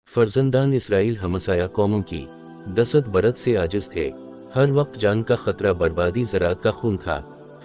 फर्जंदान Israel हमसाया कौमों की दसत बरत से आजिज थे। हर वक्त जान का खतरा, बर्बादी, ज़रात का खून था।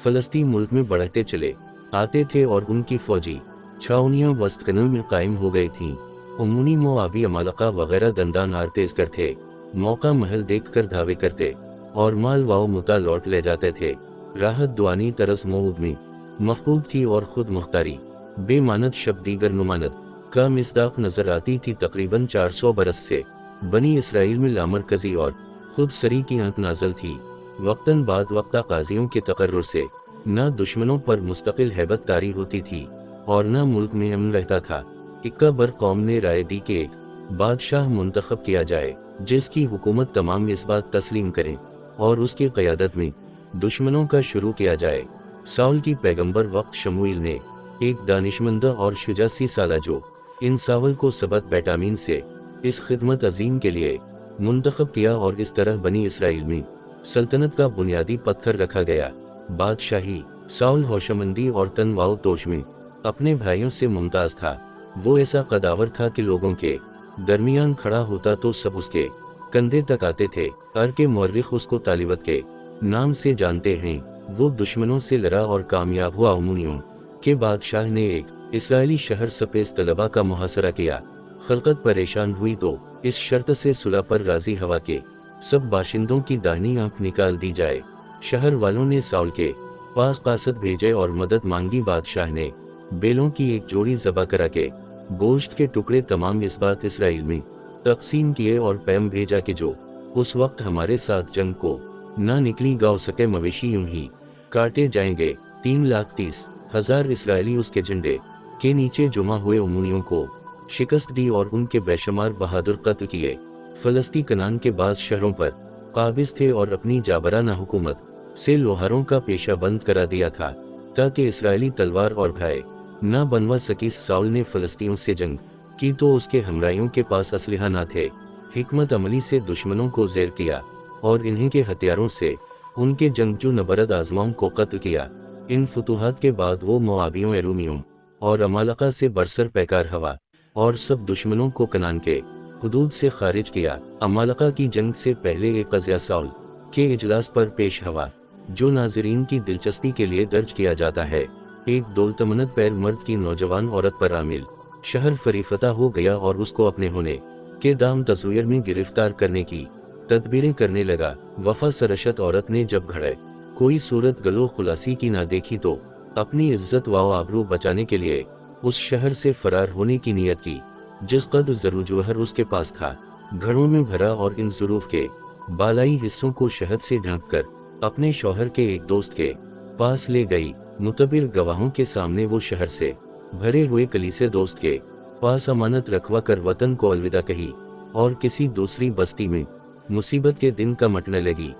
फ़लस्तीन मुल्क में बढ़ते चले आते थे और उनकी फौजी छावनियाँ वस्तकनल में कायम हो गई थीं। उम्मुनी, मोआबी, अमालका वगैरह दंदान आर तेज कर थे, मौका महल देख कर धावे करते और माल वाओ मुता लौट ले जाते थे। राहत दुआनी तरस मऊद में मफकूद थी और खुद मुख्तारी बेमानत शब्द दीगर नुमानत का मिसदाक नजर आती थी। तकरीबन 400 बरस से बनी इसराइल में लामरकजी और खुद सरी की आंख नाजल थी। वक्तन बाद वक्ता काजियों के तकर्रुर से न दुश्मनों पर मुस्तकिल हैबत तारी होती थी और न मुल्क में अमन रहता था। इक्का बर कौम ने राय दी कि एक बादशाह मुंतखब किया जाए जिसकी हुकूमत तमाम इस बात तस्लीम करें और उसकी क़यादत में दुश्मनों का शुरू किया जाए। साउल की पैगंबर वक्त शमूएल ने एक दानिशमंद और शुजासी साला जो इन सावल को सबत बेटामीन से इस खिदमत अजीम के लिए मुंतखब किया और इस तरह बनी इसराइल में सल्तनत का बुनियादी पत्थर रखा गया। बादशाही साउल होशमंदी और तनवाओ तोश में अपने भाइयों से मुमताज था। वो ऐसा कदावर था कि लोगों के दरमियान खड़ा होता तो सब उसके कंधे तक आते थे। अर के मौर्रिख उसको तालिबत के नाम से जानते हैं। वो दुश्मनों से लड़ा और कामयाब हुआ। उम्मुनियों के बादशाह ने एक इसराइली शहर सपेस तलबा का मुहासरा किया। खलकत परेशान हुई तो इस शर्त से सुलह पर राजी हवा के सब बाशिंदों की दाहिनी आंख निकाल दी जाए। शहर वालों ने साउल के पास कासद भेजे और मदद मांगी। बादशाह ने बेलों की एक जोड़ी ज़बा करा के गोश्त के टुकड़े तमाम इस बात इसराइल में तकसीम किए और पैम भेजा कि जो उस वक्त हमारे साथ जंग को ना निकली गाँव सके मवेशी यूं ही काटे जाएंगे। 3,30,000 इसराइली उसके झंडे के नीचे जुमा हुए। उम्मुनियों को शिकस्त दी और उनके बेशुमार बहादुर कत्ल किए। फलस्ती कनान के बाज़ शहरों पर काबिज थे और अपनी जाबराना हुकूमत से लोहारों का पेशा बंद करा दिया था ताकि इसराइली तलवार और भाई न बनवा सकी। साउल ने फलस्तीन से जंग की तो उसके हमराइयों के पास असलहा न थे। हिकमत अमली से दुश्मनों को ज़ेर किया और इन्हीं के हथियारों से उनके जंगजू नबरद आजमाओं को कत्ल किया। इन फतूहात के बाद वो मोआबियों, एरूमियों और अमालका से बरसर पैकार हवा और सब दुश्मनों को कनान के हुदूद से खारिज किया। अमालका की जंग से पहले एक क़ज़िया साउल के इजलास पर पेश हवा जो नाज़रीन की दिलचस्पी के लिए दर्ज किया जाता है। एक दौलतमंद पैर मर्द की नौजवान औरत पर आमिल शहर फरीफता हो गया और उसको अपने होने के दाम तस्वीर में गिरफ्तार करने की तदबीरें करने लगा। वफा सरशत औरत ने जब घड़े कोई सूरत गलो खुलासी की ना देखी तो अपनी इज्जत व आबरू बचाने के लिए उस शहर से फरार होने की नीयत की जिस कदर ज़रूर उसके पास था घड़ों में भरा और इन ज़ुरूफ के बालाई हिस्सों को शहद से ढक कर अपने शौहर के एक दोस्त के पास ले गई। मुतबिर गवाहों के सामने वो शहर से भरे हुए कलीसे दोस्त के पास अमानत रखवा कर वतन को अलविदा कही और किसी दूसरी बस्ती में मुसीबत के दिन का मटने लगी।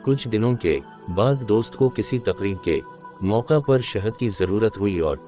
कुछ दिनों के बाद दोस्त को किसी तकरीब के मौका पर शहद की ज़रूरत हुई और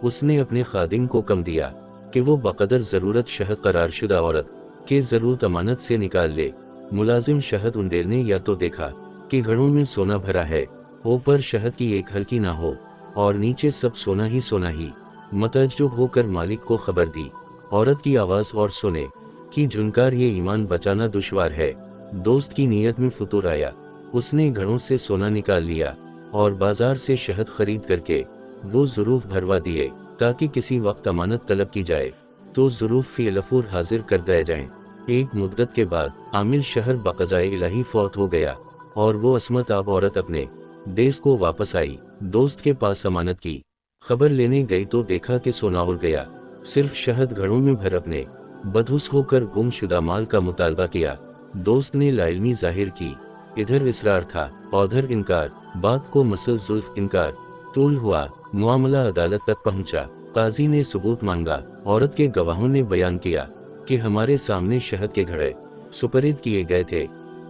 उसने अपने खादिम को कम दिया कि वो बकदर ज़रूरत शहद करार शुदा औरत के ज़रूरत अमानत से निकाल ले। मुलाजिम शहद उंडेलने या तो देखा कि घड़ों में सोना भरा है, ऊपर शहद की एक हल्की ना हो और नीचे सब सोना ही। मतअज्जुब होकर मालिक को खबर दी। औरत की आवाज़ और सोने की झुनकार, ये ईमान बचाना दुश्वार है। दोस्त की नीयत में फुतूर आया। उसने घड़ों से सोना निकाल लिया और बाजार से शहद खरीद करके वो ज़रूफ भरवा दिए ताकि किसी वक्त अमानत तलब की जाए तो ज़रूफ फी लफूर हाजिर कर दिए जाएं। एक मुद्दत के बाद आमिल शहर बक़ज़ाए इलाही फौत हो गया और वो असमत आब औरत अपने देश को वापस आई। दोस्त के पास अमानत की खबर लेने गई तो देखा कि सोना उड़ गया। सिर्फ शहद घड़ों में भर अपने बदहुस होकर गुमशुदा माल का मुतालबा किया। दोस्त ने लाइल्मी जाहिर की, इधर इसरार था उधर इनकार। बात को मसल जुल्फ इनकार तूल हुआ। मामला अदालत तक पहुंचा। काजी ने सबूत मांगा। औरत के गवाहों ने बयान किया कि हमारे सामने शहद के घड़े सुपरिद किए गए थे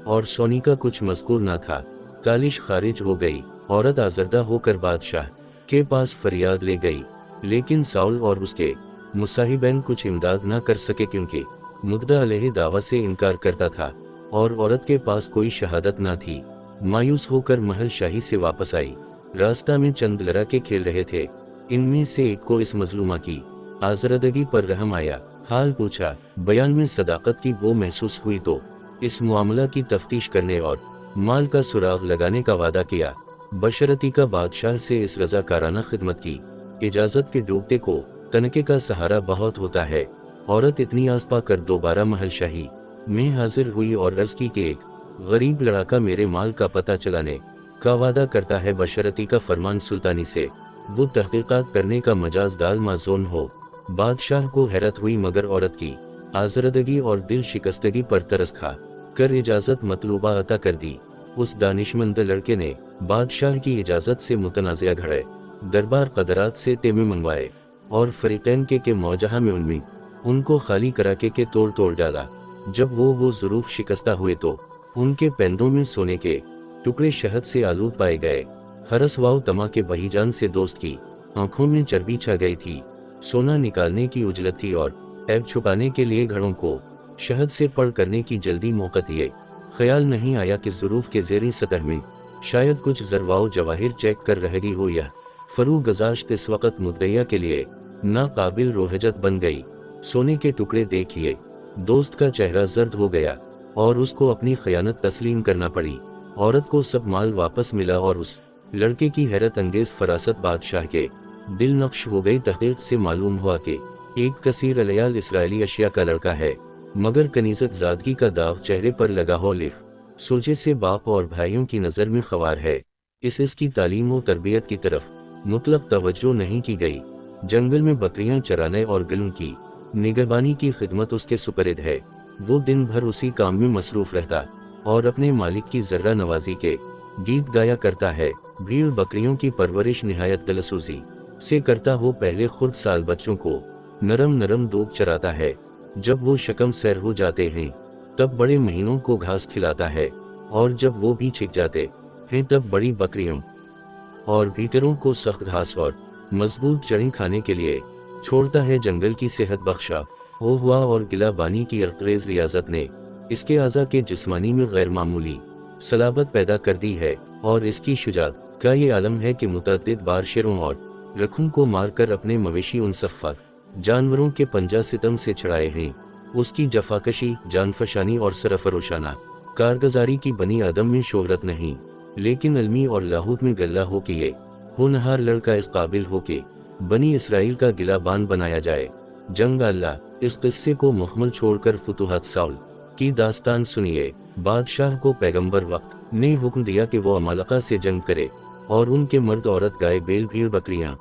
और सोनी का कुछ मज़कूर न था। तालिश खारिज हो गई। औरत आज़रदा होकर बादशाह के पास फरियाद ले गई, लेकिन साउल और उसके मुसाहिबैन कुछ इमदाद न कर सके क्योंकि मुद्दा अलैहि दावा से इनकार करता था और औरत के पास कोई शहादत न थी। मायूस होकर महल शाही से वापस आई। रास्ता में चंद लड़के खेल रहे थे। इनमें से एक को इस मजलूमा की आज़रदगी पर रहम आया। हाल पूछा। बयान में सदाकत की वो महसूस हुई तो इस मामला की तफ्तीश करने और माल का सुराग लगाने का वादा किया। बशरती का बादशाह से इस रजाकाराना खिदमत की इजाजत के डूबते को तनके का सहारा बहुत होता है। औरत इतनी आस पाकर दोबारा महल शाही में हाजिर हुई और अर्ज की कि एक गरीब लड़ाका मेरे माल का पता चलाने का वादा करता है। बशरती का फरमान सुल्तानी से वो तहकीकात करने का मजाज दाल माजून हो। बादशाह को हैरत हुई, मगर औरत की आजरदगी और दिल शिकस्तगी पर तरस खा कर इजाजत मतलूबा अता कर दी। उस दानिशमंद लड़के ने बादशाह की इजाजत से मुतनाज़िया घड़े दरबार कदरात से तेमे मंगवाए और फरीकैन के मौजहा में उनमें उनको खाली करा के तोड़ तोड़ डाला। जब वो ज़रूर शिकस्ता हुए तो उनके पैंदों में सोने के टुकड़े शहद से आलूद पाए गए। हरस वाव तमा के बहीजान से दोस्त की आंखों में चर्बी छा गई थी। सोना निकालने की उजलत थी और ऐब छुपाने के लिए घड़ों को शहद से पड़ करने की जल्दी मौक़त ये ख्याल नहीं आया कि ज़रूफ के ज़ेरी सतह में शायद कुछ ज़रवाओ जवाहिर चेक कर रहेगी हो। या फरू गजाश्त इस वक़्त मुद्दइया के लिए नाकाबिल रोहजत बन गई। सोने के टुकड़े देखिए, दोस्त का चेहरा जर्द हो गया और उसको अपनी खयानत तस्लीम करना पड़ी। औरत को सब माल वापस मिला और उस लड़के की हैरत अंगेज फरासत बादशाह के दिल नक्श हो गई। तहकीक से मालूम हुआ कि एक कसीर अलयाल इसराइली अशिया का लड़का है, मगर कनीजत ज़ादगी का दाग चेहरे पर लगा हो। लिफ सोचे से बाप और भाइयों की नज़र में ख्वार है। इसकी तालीम व तरबियत की तरफ मुतलक तवज्जो नहीं की गई। जंगल में बकरियां चराने और गिलों की निगहबानी की खिदमत उसके सुपरिद है। वो दिन भर उसी काम में मसरूफ रहता और अपने मालिक की जर्रा नवाजी के गीत गाया करता है। भीड़ बकरियों की परवरिश निहायत दिलसूजी से करता हो। पहले खुद साल बच्चों को नरम नरम दूध चराता है। जब वो शकम सैर हो जाते हैं तब बड़े महीनों को घास खिलाता है, और जब वो भी छिक जाते हैं तब बड़ी बकरियों और भीतरों को सख्त घास और मजबूत जड़ें खाने के लिए छोड़ता है। जंगल की सेहत बख्शा हो हुआ और गिला बानी की अरकरेज रियाजत ने इसके आज़ा के जिस्मानी में गैर मामूली सलाबत पैदा कर दी है, और इसकी शुजात का ये आलम है कि मुतअद्दिद बार शेरों और रखों को मारकर अपने मवेशी उन सफ़ाक जानवरों के पंजा सितम से छड़ाए हैं। उसकी जफाकशी, जानफशानी और सरफरोशाना कारगुजारी की बनी आदम में शोहरत नहीं, लेकिन अलमी और लाहूत में गल्ला हो कि ये होनहार लड़का इस काबिल हो कि बनी इसराइल का गिलाबान बनाया जाए। जंग अल्लाह इस किस्से को मुकम्मल छोड़कर फुतूहात साउल की दास्तान सुनिए। बादशाह को पैगंबर वक्त ने हुक्म दिया कि वो अमालका से जंग करे और उनके मर्द औरत, गाय बैल, भीड़ बकरियां,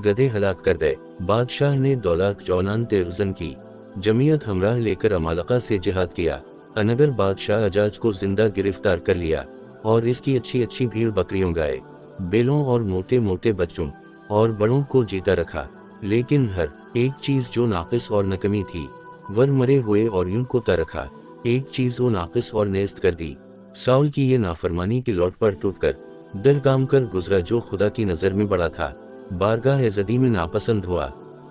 गधे हलाक कर दे। बादशाह ने दौलत जौनान तेगजन की जमीयत हमराह लेकर अमालका से जिहाद किया। अनगर बादशाह अजाज को जिंदा गिरफ्तार कर लिया और इसकी अच्छी अच्छी भीड़ बकरियों, गाय बैलों और मोटे मोटे बच्चों और बड़ों को जीता रखा, लेकिन हर एक चीज जो नाकिस और नकमी थी वर मरे हुए और यूं को रखा। एक चीज वो नाकिस और नेस्त कर दी। साउल की ये नाफरमानी की लौट पर टूटकर दर काम कर गुजरा जो खुदा की नजर में बड़ा था। बारगाह एज़दी में नापसंद हुआ।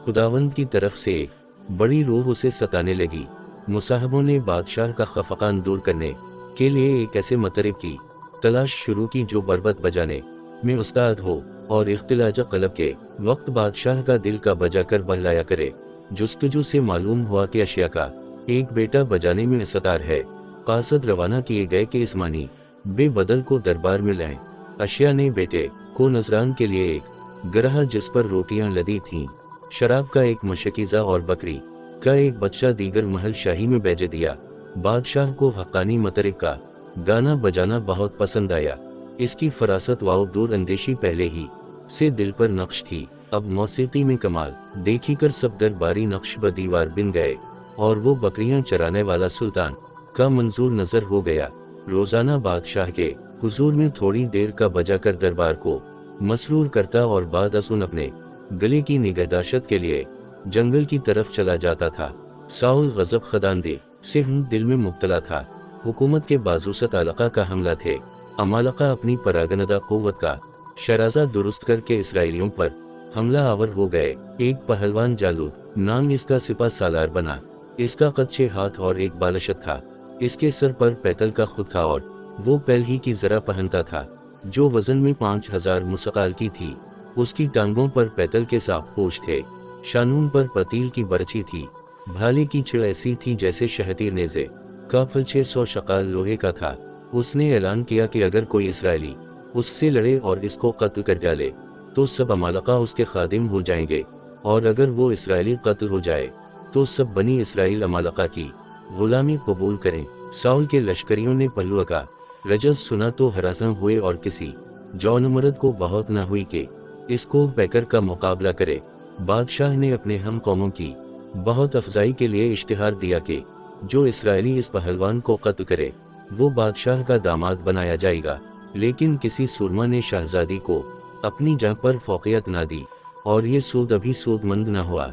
खुदावंद की तरफ से एक बड़ी रूह उसे सताने लगी। मुसाहबों ने बादशाह का खफकान दूर करने के लिए एक ऐसे मतरब की तलाश शुरू की जो बरबत बजाने में उस्ताद हो और इख्तिलाज क़लब के वक्त बादशाह का दिल का बजा कर बहलाया करे। जुस्तजू से मालूम हुआ कि अशिया का एक बेटा बजाने में सतार है। कासद रवाना किए गए कि इस्मानी बेबदल को दरबार में लाएं। अशिया ने बेटे को नजरान के लिए एक गरहा जिस पर रोटियां लदी थीं, शराब का एक मशकीज़ा और बकरी का एक बच्चा दीगर महल शाही में भेज दिया। बादशाह को हक्कानी मतरब का गाना बजाना बहुत पसंद आया। इसकी फरासत व दूर अंदेशी पहले ही से दिल पर नक्श थी। अब मौसीकी में कमाल देखी कर सब दरबारी नक्श ब दीवार बिन गए और वो बकरियां चराने वाला सुल्तान का मंजूर नजर हो गया। रोजाना बादशाह के हुजूर में थोड़ी देर का बजा कर दरबार को मसरूर करता और बाद असुन अपने गले की निगहदाश्त के लिए जंगल की तरफ चला जाता था। साउल गजब खदांदे से दिल में मुब्तला था। हुकूमत के बाजूसत आलका का हमला थे। अमालका अपनी परागनदा क़ुव्वत का शराजा दुरुस्त करके इसराइलियों पर हमला आवर हो गए। एक पहलवान जालूद नाम इसका सिपा सालार बना। इसका कद 6 हाथ और 1 बालशत था। इसके सर पर पैतल का खुद था और वो पैल ही की जरा पहनता था जो वजन में 5000 मुसकाल की थी। उसकी टांगों पर पैतल के साफ पोश थे। शानून पर पतील की बरछी थी भाले की चिड़ ऐसी थी जैसे शहतीर नेज़े का फल 600 शकाल लोहे का था। उसने ऐलान किया कि अगर कोई इसराइली उससे लड़े और इसको कत्ल कर डाले तो सब अमालका उसके खादिम हो जाएंगे, और अगर वो इसराइली कत्ल हो जाए तो सब बनी इसराइल अमालका की गुलामी कबूल करें। साउल के लश्करियों ने पहलुआ का रजस सुना तो हरासा हुए और किसी जौनमर्द को बहुत न हुई कि इसको पैकर का मुकाबला करे। बादशाह ने अपने हम कौमों की बहुत अफजाई के लिए इश्तिहार दिया कि जो इसराइली इस पहलवान को कत्ल करे वो बादशाह का दामाद बनाया जाएगा। लेकिन किसी सुरमा ने शहजादी को अपनी जंग पर फौकियत ना दी और ये सूद अभी सूदमंद न हुआ।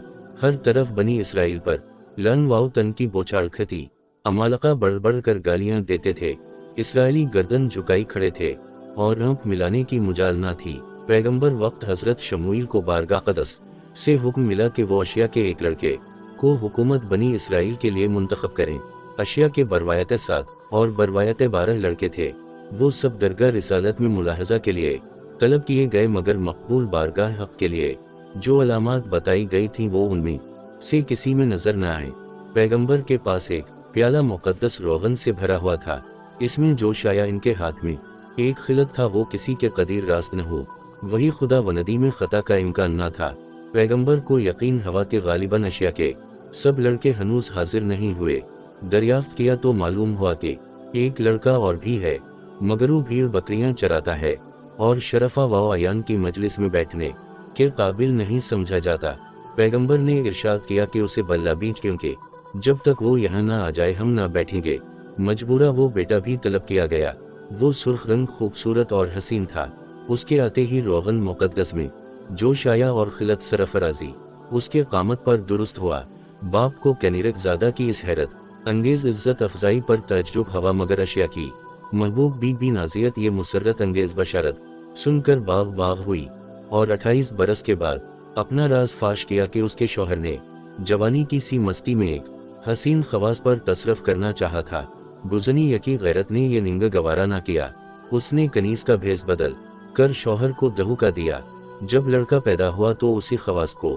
हर तरफ बनी इसराइल पर लन वाव तन की बौछार खती। अमालका बढ़ बढ़ कर गालियां देते थे। इसराइली गर्दन झुकाई खड़े थे और आंख मिलाने की मुजाल ना थी। पैगंबर वक्त हजरत शमूइल को बारगाह क़दस से हुक्म मिला कि वो अशिया के एक लड़के को हुकूमत बनी इसराइल के लिए मुंतखब करें। अशिया के बरवायत 7 और बरवायत 12 लड़के थे। वो सब दरगाह रिसालत में मुलाहजा के लिए तलब किए गए, मगर मकबूल बारगाह हक के लिए जो अलामात बताई गई थी वो उनमें से किसी में नजर न आए। पैगंबर के पास एक प्याला मुकद्दस रोगन से भरा हुआ था। इसमें जोश आया इनके हाथ में एक खिलत था, वो किसी के कदीर रास्त न हो। वही खुदा वनदी में खता का इम्कान न था। पैगंबर को यकीन हवा के गालिबन अशिया के सब लड़के हनूज हाजिर नहीं हुए। दरियाफ्त किया तो मालूम हुआ कि एक लड़का और भी है, मगर वो भीड़ बकरियां चराता है और शरफा व अयान की मजलिस में बैठने के काबिल नहीं समझा जाता। पैगंबर ने इरशाद किया कि उसे बल्ला बीच, क्योंकि जब तक वो यहाँ ना आ जाए हम ना बैठेंगे। मजबूरा वो बेटा भी तलब किया गया। वो सुर्ख रंग खूबसूरत और हसीन था। उसके आते ही रोगन मुकद्दस में जोश आया और खिलत सरफराजी उसके कामत पर दुरुस्त हुआ। बाप को कैनिरक ज़ादा की इस हैरत अंगेज इज्जत अफजाई पर तज्जुब हवा, मगर अशिया की महबूब बीबी नाजियत ये मुसर्रत अंगेज बशारत सुनकर बाग बाग हुई और 28 बरस के बाद अपना राज फाश किया कि उसके शौहर ने जवानी की सी मस्ती में एक हसीन खवास पर तसरफ करना चाहा था। बुजनी यकी गैरत ने ये निंग गवारा ना किया। उसने कनीज का भेस बदल कर शौहर को दहू का दिया। जब लड़का पैदा हुआ तो उसी खवास को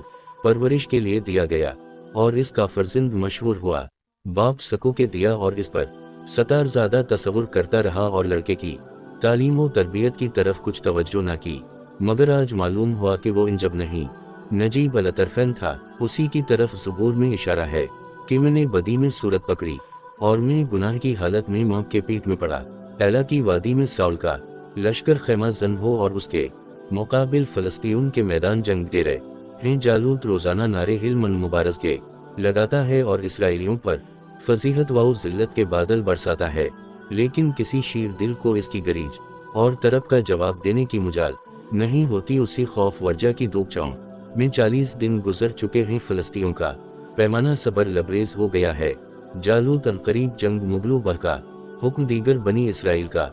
परवरिश के लिए दिया गया और इसका फर्जिंद मशहूर हुआ। बाप सको के दिया और इस पर सतार ज़्यादा तसव्वुर करता रहा और लड़के की तालीम व तरबियत की तरफ कुछ तवज्जो ना की। मगर आज मालूम हुआ कि वो इंजब नहीं, नजीब अलतरफैन था। उसी की तरफ ज़ुबूर में इशारा है कि मैंने बदी में सूरत पकड़ी और मैं गुनाह की हालत में माँ के पीठ में पड़ा। एला की वादी में साउल का लश्कर खैमा जन हो और उसके मुकाबिल फलस्तीन के मैदान जंग डेरे हैं। जालूत रोजाना नारे हिल मन मुबारस के लगाता है और इसराइलियों पर फजीहत व जिल्लत के बादल बरसाता है, लेकिन किसी शीर दिल को इसकी गरीज और तरफ का जवाब देने की मुजाल नहीं होती। उसी खौफ वर्जा की दोपचाओं में 40 दिन गुजर चुके हैं। फलस्तीन का पैमाना सबर लबरेज हो गया है। जालूत अनकरीब जंग मुगलू बहका हुक्म दीगर बनी इसराइल का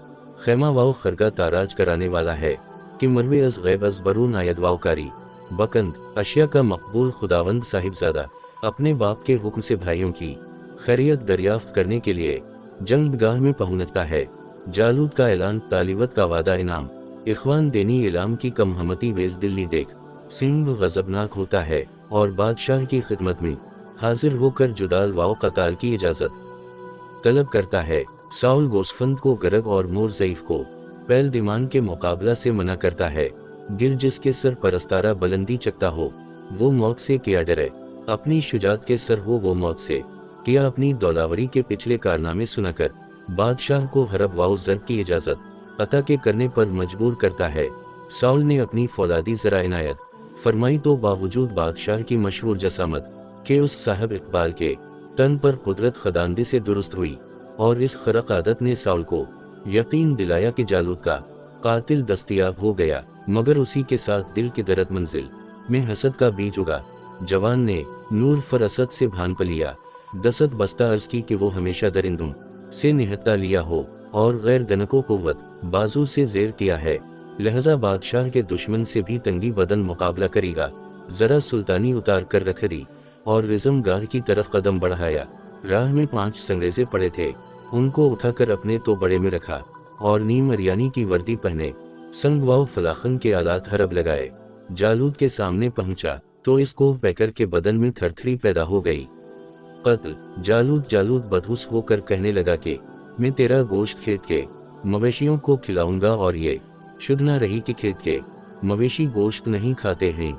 खैमा वाव खरगा ताराज कराने वाला है कि मरवे अज गैब अज बरून आयद वावकारी बकंद अशिया का मकबूल खुदावंद साहिबजादा अपने बाप के हुक्म से भाइयों की खैरियत दरियाफ्त करने के लिए जंगगाह में पहुंचता है। जालूत का ऐलान, तालिबत का वादा इनाम, इखवान देनी इलाम की कमहमती वेज दिल्ली देख सिंह गजबनाक होता है और बादशाह की खिदमत में हाजिर होकर जुदाल वाव कताल की इजाजत तलब करता है। साउल गोसफंद को गरग और मोर ज़ईफ को पैल दिमान के मुकाबला से मना करता है। गिर जिसके सर परस्तारा बुलंदी चकता हो वो मौत से क्या डरे, अपनी शुजात के सर हो वो मौत से किया। अपनी दौलावरी के पिछले कारनामे सुनाकर बादशाह को हरब वाव ज़रब की इजाजत अता के करने पर मजबूर करता है। साउल ने अपनी फौलादी ज़रा इनायत फरमाई तो बावजूद बादशाह की मशहूर जसामत के उस साहब इकबाल के तन पर कुदरत खदांदे से दुरुस्त हुई और इस खरक आदत ने साउल को यकीन दिलाया कि जालूत का कातिल दस्तयाब हो गया। मगर उसी के साथ दिल की दरद मंजिल में हसद का बीज उगा। जवान ने नूर फरसत से भान पलिया, दसत बस्ता अर्ज की कि वो हमेशा दरिंदों से निहत्ता लिया हो और गैर दनको कुव्वत बाजू से जेर किया है। लहजा बादशाह के दुश्मन से भी तंगी बदन मुकाबला करेगा। जरा सुल्तानी उतार कर रख दी और रिज़म गाह की तरफ कदम बढ़ाया। राह में 5 संगरेजे पड़े थे, उनको उठाकर अपने तो बड़े में रखा और नीम अरियानी की वर्दी पहने संग व फलाखन के आलात हरब लगाए। जालूत के सामने पहुंचा तो इसको पैकर के बदन में थरथरी पैदा हो गई। قتل। जालूद जालूद बदहुस होकर कहने लगा कि मैं तेरा गोश्त खेत के मवेशियों को खिलाऊंगा और ये शुद्ध न रही कि खेत के मवेशी गोश्त नहीं खाते हैं।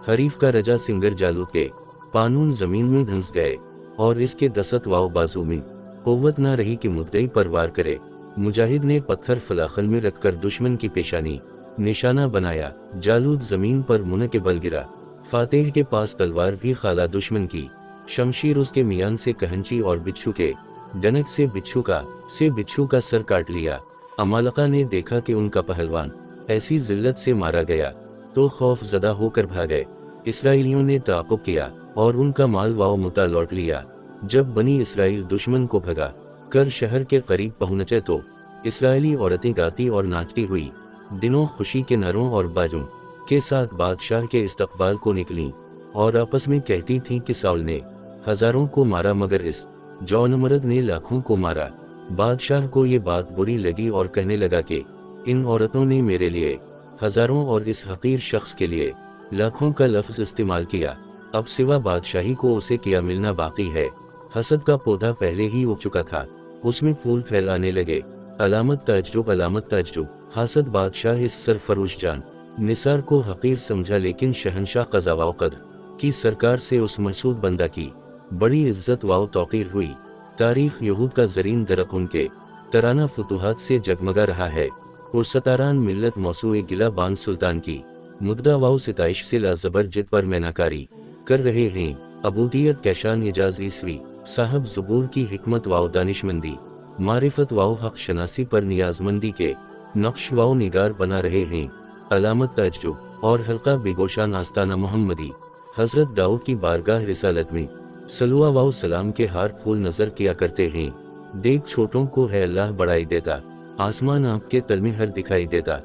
हरीफ का रजा सिंगर जालूद के कानून जमीन में धंस गए और इसके दसत वाव बाजू में कुव्वत न रही कि मुद्दई पर वार करे। मुजाहिद ने पत्थर फलाखन में रखकर दुश्मन की पेशानी निशाना बनाया। जालूद जमीन पर मुंह के बल गिरा। फातेह के पास तलवार भी खाला दुश्मन की, शमशीर उसके मियान से कहंची और बिच्छू के डनक से बिच्छू का सर काट लिया। अमालका ने देखा कि उनका पहलवान ऐसी जिल्लत से मारा गया तो खौफ ज़दा होकर भागे। इसराइलियों ने ताक़ुब किया और उनका माल वाव मुता लौट लिया। जब बनी इसराइल दुश्मन को भगा कर शहर के करीब पहुंचे तो इसराइली औरतें गाती और नाचती हुई दिनों खुशी के नरों और बाजों के साथ बादशाह के इस्तकबाल को निकली और आपस में कहती थीं कि साउल ने हजारों को मारा मगर इस जौनमर्द ने लाखों को मारा। बादशाह को ये बात बुरी लगी और कहने लगा कि इन औरतों ने मेरे लिए हजारों और इस हकीर शख्स के लिए लाखों का लफ्ज इस्तेमाल किया। अब सिवा बादशाही को उसे किया मिलना बाकी है। हसद का पौधा पहले ही उग चुका था, उसमें फूल फैलाने लगे। अलामत तज्जुब। हसद बादशाह इस सरफरोश जान निसार को हकीर समझा, लेकिन शहनशाह क़ज़ा व क़द्र की सरकार से उस मसूद बंदा की बड़ी इज्जत व तौक़ीर हुई। तारीख़ यहूद का ज़रीन दरक उनके तराना फुतूहात से जगमगा रहा है। पुरसतारान मिल्लत मौसूए गिला बान सुल्तान की मुद्दा वाव सिताइश से लाजबर जिद पर मैनाकारी कर रहे हैं। अबूदियत कैशान एजाज ईसवी साहब ज़ुबूर की हिकमत वाव दानिशमंदी मारिफत वाव हक शनासी पर नियाजमंदी के नक्श वाव निगार बना रहे हैं। अलामत तज्जुब और हल्का बेगोशान आस्ताना मोहम्मदी हजरत दाऊद की बारगाह रिसालत में सलुआ वाव सलाम के हार फूल नजर किया करते हैं। देख छोटों को है अल्लाह बढ़ाई देता, आसमान आपके तल में हर दिखाई देता।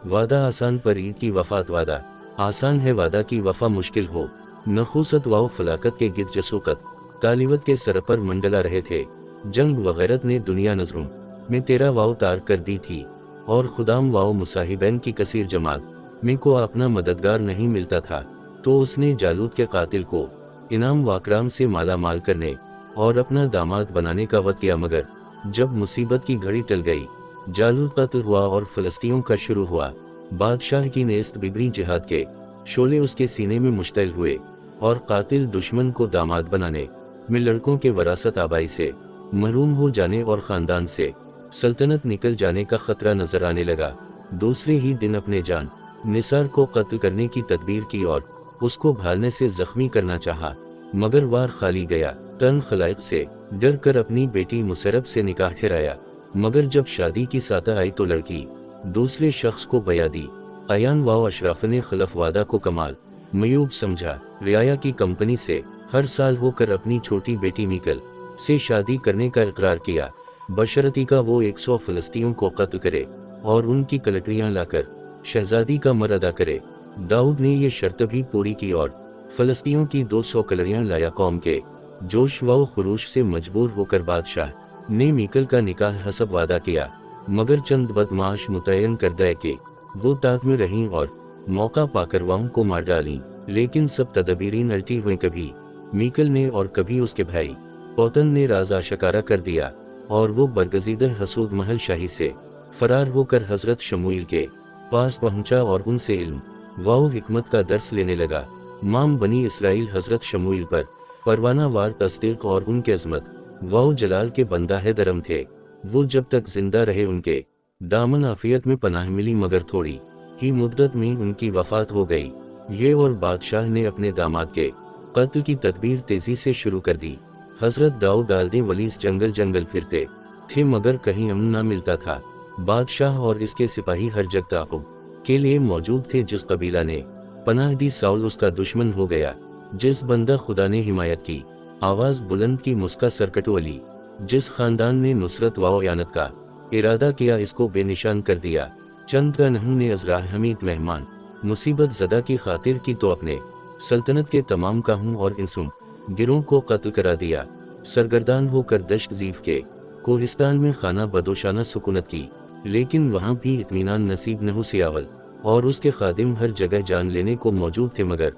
वादा आसान पर ईद की वफात। वादा आसान है वादा की वफा मुश्किल हो। नखूसत वाव फलाकत के गिद जसूकत तालिवत के सर पर मंडला रहे थे। जंग वगैरत ने दुनिया नजरों में तेरा वाव तार कर दी थी और खुदाम वाव मुसाहिबैन की कसीर जमात में को अपना मददगार नहीं मिलता था तो उसने जालूद के कातिल को इनाम वाकराम से माला माल करने और अपना दामाद बनाने का वद किया। मगर जब मुसीबत की घड़ी टल गई, जालूद कत्ल हुआ और फलस्तियों का शुरू हुआ। बादशाह की नेस्त बिगड़ी जिहाद के शोले उसके सीने में मुश्तल हुए और कातिल दुश्मन को दामाद बनाने में लड़कों के वरासत आबाई से महरूम हो जाने और ख़ानदान से सल्तनत निकल जाने का खतरा नजर आने लगा। दूसरे ही दिन अपने जान निसार को कत्ल करने की तदबीर की और उसको भालने से जख्मी करना चाहा, मगर वार खाली गया। तन खलाइक से डर कर अपनी बेटी मुसरब से निकाह ठहराया, मगर जब शादी की साता आई तो लड़की दूसरे शख्स को बया दी। अयान वाव अशराफ ने खिलफ वादा को कमाल मयूब समझा। रियाया की कंपनी से हर साल होकर अपनी छोटी बेटी मीकल से शादी करने का इकरार किया, बशरती का वो 100 फलस्तियों को कत्ल करे और उनकी कलकड़ियां लाकर शहजादी का मर अदा करे। दाऊद ने ये शर्त भी पूरी की और फलस्तियों की 200 कलड़ियां लाया। कौम के जोश व खुरूश से मजबूर होकर बादशाह ने मीकल का निकाह हसब वादा किया, मगर चंद बदमाश मुतयन कर दे कि वो ताक में रहीं और मौका पाकर वाम को मार डाली। लेकिन सब तदबीरें नलटी हुई। कभी मीकल ने और कभी उसके भाई पौतन ने राज आशकारा कर दिया और वो बरगजीदा हसूद महल शाही से फरार होकर हजरत शमूइल के पास पहुंचा और उनसे इल्म वाव हिकमत का दर्स लेने लगा। माम बनी इसराइल हजरत शमूइल पर परवाना वार तस्दीक और उनके अजमत वाव जलाल के बंदा है दरम थे। वो जब तक जिंदा रहे उनके दामन आफियत में पनाह मिली, मगर थोड़ी ही मुद्दत में उनकी वफात हो गई। ये और बादशाह ने अपने दामाद के कत्ल की तदबीर तेजी से शुरू कर दी। हजरत दाऊद आलदे वलीस जंगल जंगल फिरते थे, मगर कहीं अमन न मिलता था। बादशाह और इसके सिपाही हर जगह ताक़ुब के लिए मौजूद थे। जिस कबीला ने पनाह दी साउल उसका दुश्मन हो गया। जिस बंदा खुदा ने हिमायत की आवाज बुलंद की मुस्का सरकटो अली। जिस खानदान ने नुसरत व यानत का इरादा किया इसको बेनिशान कर दिया। चंद का नहू ने अजरा हमीद मेहमान मुसीबत ज़दा की खातिर की तो अपने सल्तनत के तमाम काहूं और इंसुम गिरों को कत्ल करा दिया। सरगर्दान होकर दश्त जीव के कोहिस्तान में खाना बदोशाना सुकूनत की, लेकिन वहाँ भी इत्मीनान नसीब न हो। सियावल और उसके खादिम हर जगह जान लेने को मौजूद थे, मगर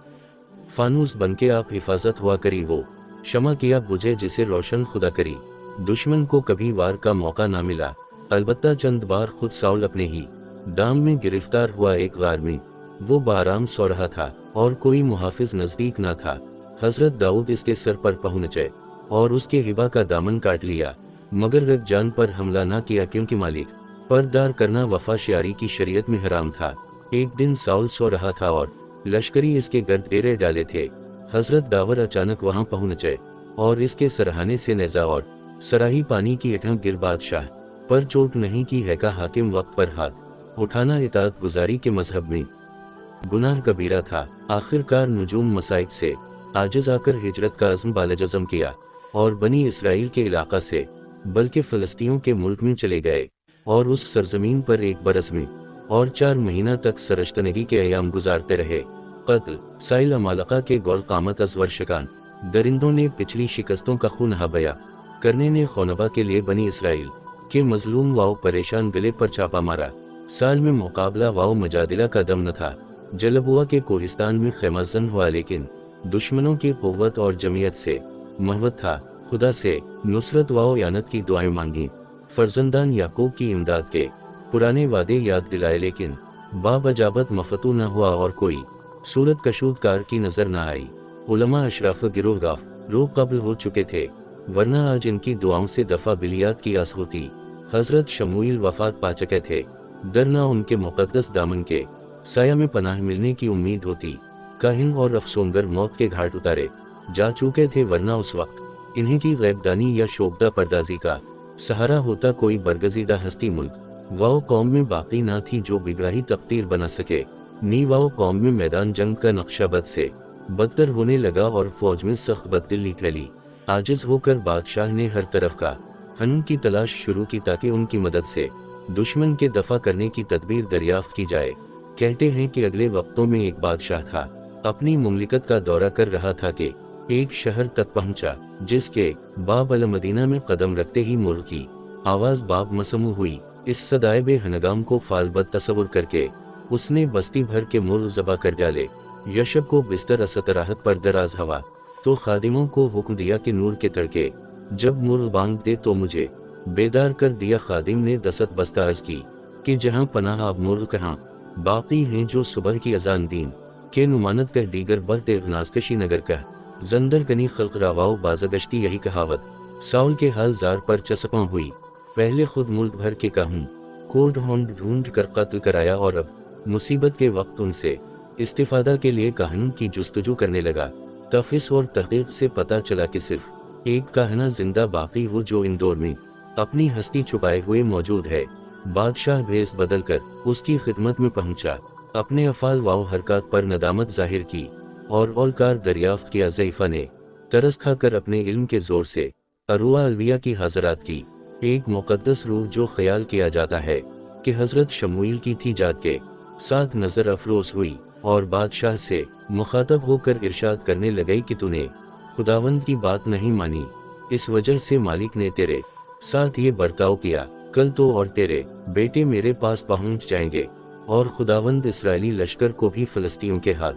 फानूस बनके आप हिफाजत हुआ करी वो शमा किया बुझे जिसे रोशन खुदा करी। दुश्मन को कभी वार का मौका ना मिला, अलबत्ता चंद बार खुद साउल अपने ही दाम में गिरफ्तार हुआ एक गार में। वो बाराम सो रहा था और कोई मुहाफिज नजदीक ना था। हजरत दाऊद इसके सर पर पहुंचे और उसके हिबा का दामन काट लिया, मगर रब जान पर हमला ना किया, क्योंकि मालिक परदार करना वफा शियारी की शरीयत में हराम था। एक दिन साउल सो रहा था और लश्करी इसके गर्द डेरे डाले थे। हजरत दावर अचानक वहां पहुंचे और इसके सराहने से नेजा और सराही पानी की एठं गिर बादशाह पर चोट नहीं की है का हाकिम वक्त पर हाथ उठाना इताअत गुजारी के मजहब में गुनाह कबीरा था। आखिरकार नुजूम मसाइब से आजिज आकर हिजरत का अज़्म बालजज़म किया और बनी इसराइल के इलाका से बल्कि फ़लस्तीनियों के मुल्क में चले गए और उस सरजमीन पर 1 बरस में और 4 महीना तक सरशतनगी के अयाम गुजारते रहे। कत्ल साइल अमालका के गौल कामत अजवर शिकान दरिंदों ने पिछली शिकस्तों का खून बया करने ने खौनबा के लिए बनी इसराइल के मजलूम वाओ परेशान गले पर छापा मारा। साल में मुकाबला वाओ मजादिला का दम न था। जलबुआ के कोहिस्तान में खैमाजन हुआ, लेकिन दुश्मनों की कुव्वत और जमीयत से महवत था। खुदा से नुसरत वाओ यानत की दुआएं मांगी, फर्जंदान याकूब की इमदाद के पुराने वादे याद दिलाए, लेकिन बाबजाबत मफतू न हुआ और कोई सूरत कशूदकार की नजर न आई। उलमा अशराफ गिरोह गाफ रो कब्ल हो चुके थे, वरना आज इनकी दुआओं से दफा बिलियात की आस होती। हजरत शमूइल वफात पा चुके थे, डरना उनके मुकद्दस दामन के साया में पनाह मिलने की उम्मीद होती। काहिन और अफसोनगर मौत के घाट उतारे जा चुके थे, वरना उस वक्त इन्हीं की गैबदानी या शोबदा पर्दाजी का सहारा होता कोई बरगजीदा हस्ती। मुल्क वाओ कौम में बाकी ना थी जो बिगड़ाही तकदीर बना सके। नी वाओ कौम में मैदान जंग का नक्शा बद से बदतर होने लगा और फौज में सख्त बददिली फैली। आजिज होकर बादशाह ने हर तरफ का हनून की तलाश शुरू की ताकि उनकी मदद से दुश्मन के दफा करने की तदबीर दरियाफ्त की जाए। कहते हैं कि अगले वक्तों में एक बादशाह था, अपनी मुमलिकत का दौरा कर रहा था कि एक शहर तक पहुंचा जिसके बाब अल मदीना में कदम रखते ही मुल्क की आवाज बाब मसमू हुई। इस सदाए हनगाम को फालबद तस्वुर करके उसने बस्ती भर के मुर्ग ज़बा कर डाले। यशब को बिस्तर असतराहत पर दराज हवा तो खादिमों को हुक्म दिया कि नूर के तड़के जब मुर्ग बांग दे तो मुझे बेदार कर दिया। खादिम ने दसत बस्ता अर्ज की कि जहां पनाह अब मुर्ग कहाँ बाकी हैं जो सुबह की अजान दीन के नुमानत कह दीगर बरते नाजकशी नगर कह जंदर कनी खल्क रावाओ बाजगश्ती। यही कहावत साउल के हाल जार पर चसपा हुई। पहले खुद मुल्क भर के काहून कोड होंड ढूंढ कर कत्ल कराया और अब मुसीबत के वक्त उनसे इस्तिफादा के लिए काहनून की जुस्तजू करने लगा। तफिस और तहकीक से पता चला कि सिर्फ एक कहना जिंदा बाकी हो जो इंदौर में अपनी हस्ती छुपाए हुए मौजूद है। बादशाह भेस बदल कर उसकी खिदमत में पहुंचा, अपने अफाल वाव हरकत पर नदामत जाहिर की और औलकार दरियाफ्त किया। ज़ईफा ने तरस खाकर अपने इल्म के जोर से अरुआ अलविया की हजरात की एक मुकद्दस रूह जो ख्याल किया जाता है कि हजरत शमूइल की थी जात के साथ नजर अफरोज हुई और बादशाह से मुखातब होकर इरशाद करने लगे कि तूने खुदावंद की बात नहीं मानी, इस वजह से मालिक ने तेरे साथ ये बर्ताव किया। कल तो और तेरे बेटे मेरे पास पहुंच जाएंगे और खुदावंद इसराइली लश्कर को भी फलस्तीनियों के हाथ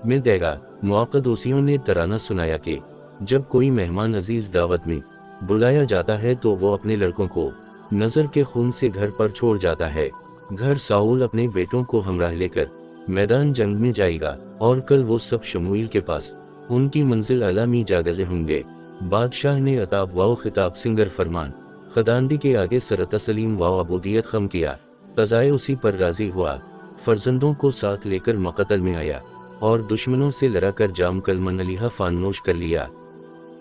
मिल देगा। मुआक़दोसियों ने तराना सुनाया कि जब कोई मेहमान अजीज दावत में बुलाया जाता है तो वो अपने लड़कों को नजर के खून से घर पर छोड़ जाता है। घर साउल अपने बेटों को हमराह लेकर मैदान जंग में जाएगा और कल वो सब शमूइल के पास उनकी मंजिल अलामी जागजे होंगे। बादशाह ने अताब वाओ खिताब सिंगर फरमान खदांदी के आगे सर तस्लीम वाओ अबूदियत खम किया। कज़ाए उसी पर राजी हुआ, फर्जंदों को साथ लेकर मकतल में आया और दुश्मनों से लड़ाकर जाम कलमन अलीहा फानोश कर लिया।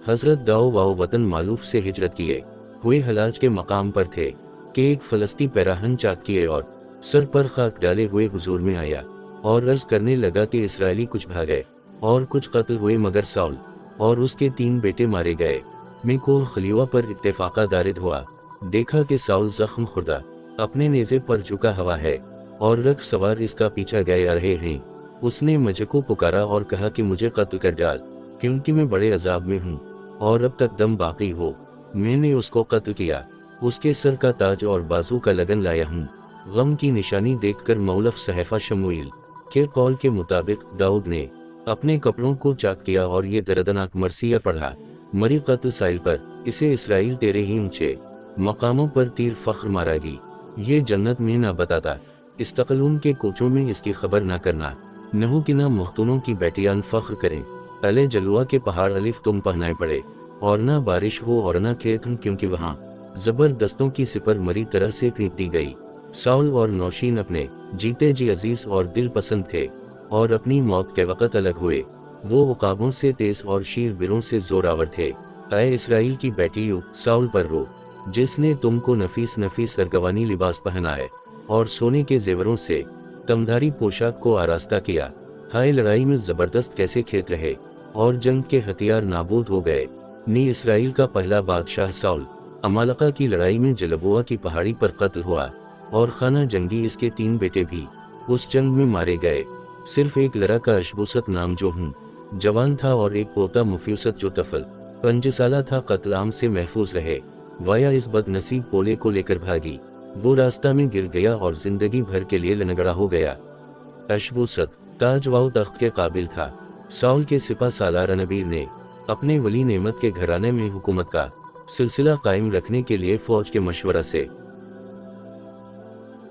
हजरत दाओ वाओ वतन मालूफ से हिजरत किए हुए हलाज के मकाम पर थे कि एक फलस्ती पैराहन चाक किए और सर पर खाक डाले हुए हुजूर में आया और अर्ज करने लगा कि इसराइली कुछ भागे और कुछ कत्ल हुए, मगर साउल और उसके 3 बेटे मारे गए। मैं को खलीवा पर इत्तेफाका दारिद हुआ, देखा कि साउल जख्म खुर्दा अपने नेज़े पर झुका हुआ है और रख सवार इसका पीछा गए आ रहे हैं। उसने मुझे को पुकारा और कहा कि मुझे कत्ल कर डाल, क्योंकि मैं बड़े अजाब में हूँ और अब तक दम बाकी हो। मैंने उसको कत्ल किया, उसके सर का ताज और बाजू का लगन लाया हूँ। गम की निशानी देखकर मौलफ सहेफा शमूइल के कौल के मुताबिक दाऊद ने अपने कपड़ों को चाक किया और ये दर्दनाक मरसिया पढ़ा। मरी कत्ल साइल पर, इसे इसराइल तेरे ही ऊंचे मकामों पर तीर फख्र मारागी, ये जन्नत में ना बताता, इस्तकलून के कोचों में इसकी खबर ना करना, नहू कि ना मुख्तूनों की बेटियान फख्र करें, अले जलवा के पहाड़ अलिफ तुम पहनाए पड़े, और ना बारिश हो और ना खेत, क्योंकि वहाँ जबरदस्तों की सिपर मरी तरह से पीट दी गई। साउल और नौशीन अपने जीते जी अजीज और दिल पसंद थे, और अपनी मौत के वक़्त अलग हुए। वो उकाबों से तेज और शीर बिरों से जोरावर थे। ऐ इसराइल की बेटियों, साउल पर रो, जिसने तुमको नफीस नफीस अरगवानी लिबास पहनाए और सोने के जेवरों से तमधारी पोशाक को आरास्ता किया। हाय लड़ाई में जबरदस्त कैसे खेत रहे और जंग के हथियार नाबूद हो गए। नी इसराइल का पहला बादशाह साउल अमालका की लड़ाई में जलबोआ की पहाड़ी पर कत्ल हुआ, और खाना जंगी इसके 3 बेटे भी उस जंग में मारे गए। सिर्फ एक लड़का अशबूसत नाम जो जवान था, और एक पोता मुफ्यूसत जो तफल 5 साला था, कत्ल आम से महफूज रहे। वाया इस बदनसीब पोले को लेकर भागी, वो रास्ता में गिर गया और जिंदगी भर के लिए लनगड़ा हो गया। अशबूसत ताज व तख्त के काबिल था। साउल के सिपा सालार रणबीर ने अपने वली नेमत के घराने में हुकूमत का सिलसिला कायम रखने के लिए फौज के मशवरा से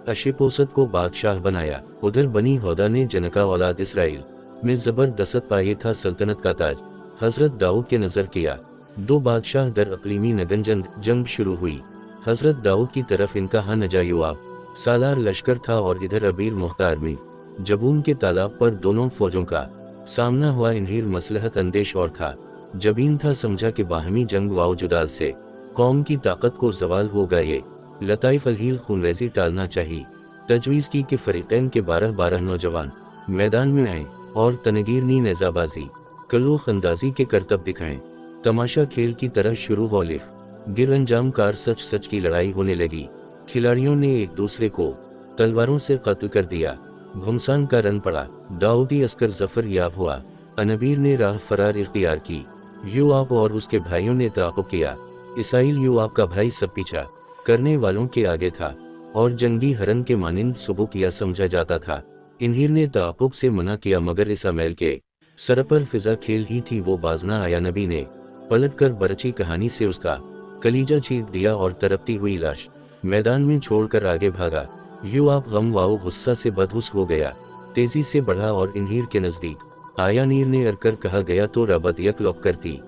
अशबूसत को बादशाह बनाया। उधर बनी हौदा ने जनका औलाद इसराइल में जबरदस्त पाए था सल्तनत का ताज हजरत दाऊद के नजर किया। 2 बादशाह दर अकलीमी नगनजंग जंग शुरू हुई। हजरत दाऊद की तरफ इनका हनजा युवाब सालार लश्कर था, और इधर अबीर मुख्तार में जबून के तालाब पर दोनों फौजों का सामना हुआ। इन्हीर मसलहत अंदेश और था, जबीन था समझा कि बाहमी जंग वाव जुदाल से कौम की ताकत को जवाल होगा। ये लताइफ अलहील खूनरेजी टालना चाहिए। तजवीज़ की कि फरीकैन के 12 नौजवान मैदान में आए और तनगीरनी नेजाबाजी कलूख अंदाजी के करतब दिखाएं। तमाशा खेल की तरह शुरू हो, लिफ गिर अंजाम कार सच सच की लड़ाई होने लगी। खिलाड़ियों ने एक दूसरे को तलवारों से कत्ल कर दिया। घुमसान का रन पड़ा, दाऊदी अस्कर जफर याब हुआ। अनबीर ने राह फरार इख्तियार की। युवाब और उसके भाइयों ने ताक़ुब किया। इसराइल युवाब का भाई सब पीछा करने वालों के आगे था, और जंगी हरन के मानिंद सुबह किया समझा जाता था। इन्हीर ने ताक़ुब से मना किया, मगर इस अमेल के सर पर फिजा खेल ही थी, वो बाजना आया। नबी ने पलट कर बरची कहानी से उसका कलीजा छीन दिया और तड़पती हुई लाश मैदान में छोड़कर आगे भागा। युवाब गम वाओ गुस्सा से बदहुस हो गया, तेजी से बढ़ा और इन्हीर के नजदीक आया। नीर ने अरकर कहा गया तो रबत यकलौक करती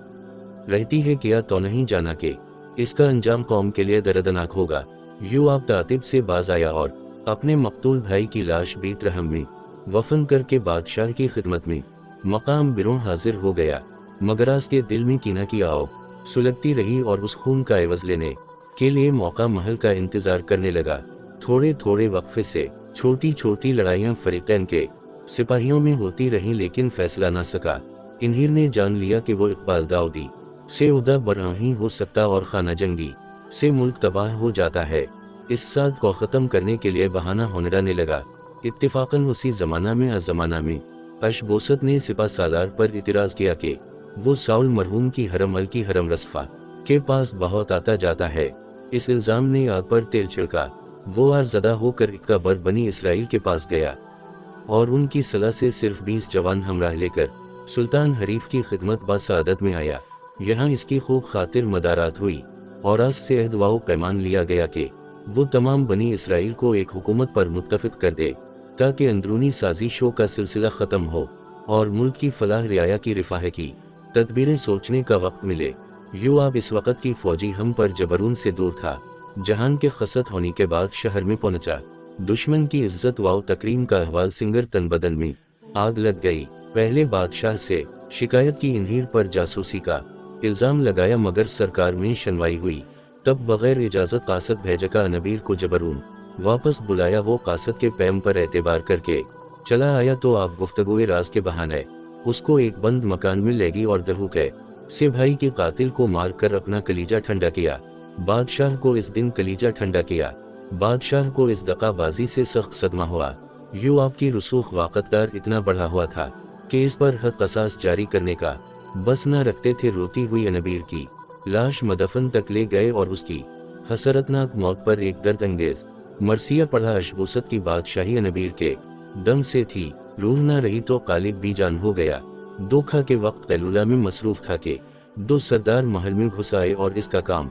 रहती है, किया तो नहीं जाना कि इसका अंजाम कौम के लिए दर्दनाक होगा। युवाब तातिब से बाज आया और अपने मकतूल भाई की लाश बीत रहम में वफन करके बादशाह की खिदमत में मकाम बिरों हाजिर हो गया। मगरास के दिल में कीना की आग सुलगती रही, और उस खून का एवज लेने के लिए मौका महल का इंतजार करने लगा। थोड़े थोड़े वक्फे से छोटी छोटी लड़ाइयां फरीकैन के सिपाहियों में होती रहीं, लेकिन फैसला ना सका। इन्हीर ने जान लिया कि वो इकबाल दाऊदी से उदा बरा ही हो सकता, और खाना जंगी से मुल्क तबाह हो जाता है। इस साथ को ख़त्म करने के लिए बहाना होने लगा। इत्तिफाकन उसी ज़माना में अज़माना में अशबूसत ने सिपा सालार पर इतराज़ किया कि वो साउल मरहूम की हरम अल की हरम रसफा के पास बहुत आता जाता है। इस इल्ज़ाम ने आग पर तेल छिड़का। वो आरज़दा होकर इक्काबर बनी इसराइल के पास गया, और उनकी सलाह से सिर्फ 20 जवान हमराह लेकर सुल्तान हरीफ की खिदमत बासादत में आया। यहाँ इसकी खूब खातिर मदारात हुई, और आज से अहद व पैमान लिया गया कि वो तमाम बनी इसराइल को एक हुकूमत पर मुत्तफिक कर दे, ताकि अंदरूनी साजिशों का सिलसिला ख़त्म हो और मुल्क की फलाह रियाया की रिफाह की तदबीरें सोचने का वक्त मिले। युवाब इस वक़्त की फौजी हम पर जबरून से दूर था। जहान के खसत होने के बाद शहर में पहुंचा। दुश्मन की इज्जत व तकरीम का अहवाल सिंगर तन बदन में आग लग गई। पहले बादशाह से शिकायत की, इन्हीर पर जासूसी का इल्ज़ाम लगाया, मगर सरकार में शनवाई हुई। तब बगैर इजाज़त कासद भेजका अनबीर को जबरून वापस बुलाया। वो कासद के पैम पर एतबार करके चला आया, तो आप गुफ्तगुए राज के बहाने उसको एक बंद मकान में ले गई और दहूके से भाई के कातिल को मार कर अपना कलीजा ठंडा किया। बादशाह को इस दिन कलीजा ठंडा किया। बादशाह को इस दगाबाजी से सख्त सदमा हुआ। युवाब की रसूख वाक़तदार इतना बढ़ा हुआ था कि इस पर हद कसास जारी करने का बस न रखते थे। रोती हुई अनबीर की लाश मदफन तक ले गए, और उसकी हसरतनाक मौत पर एक दर्द अंगेज मरसिया पढ़ा। अशबूसत की बादशाही अनबीर के दम से थी, रूह न रही तो कालिब भी जान हो गया। दोखा के वक्त कैलुला में मसरूफ था कि 2 सरदार महल में घुस आए और इसका काम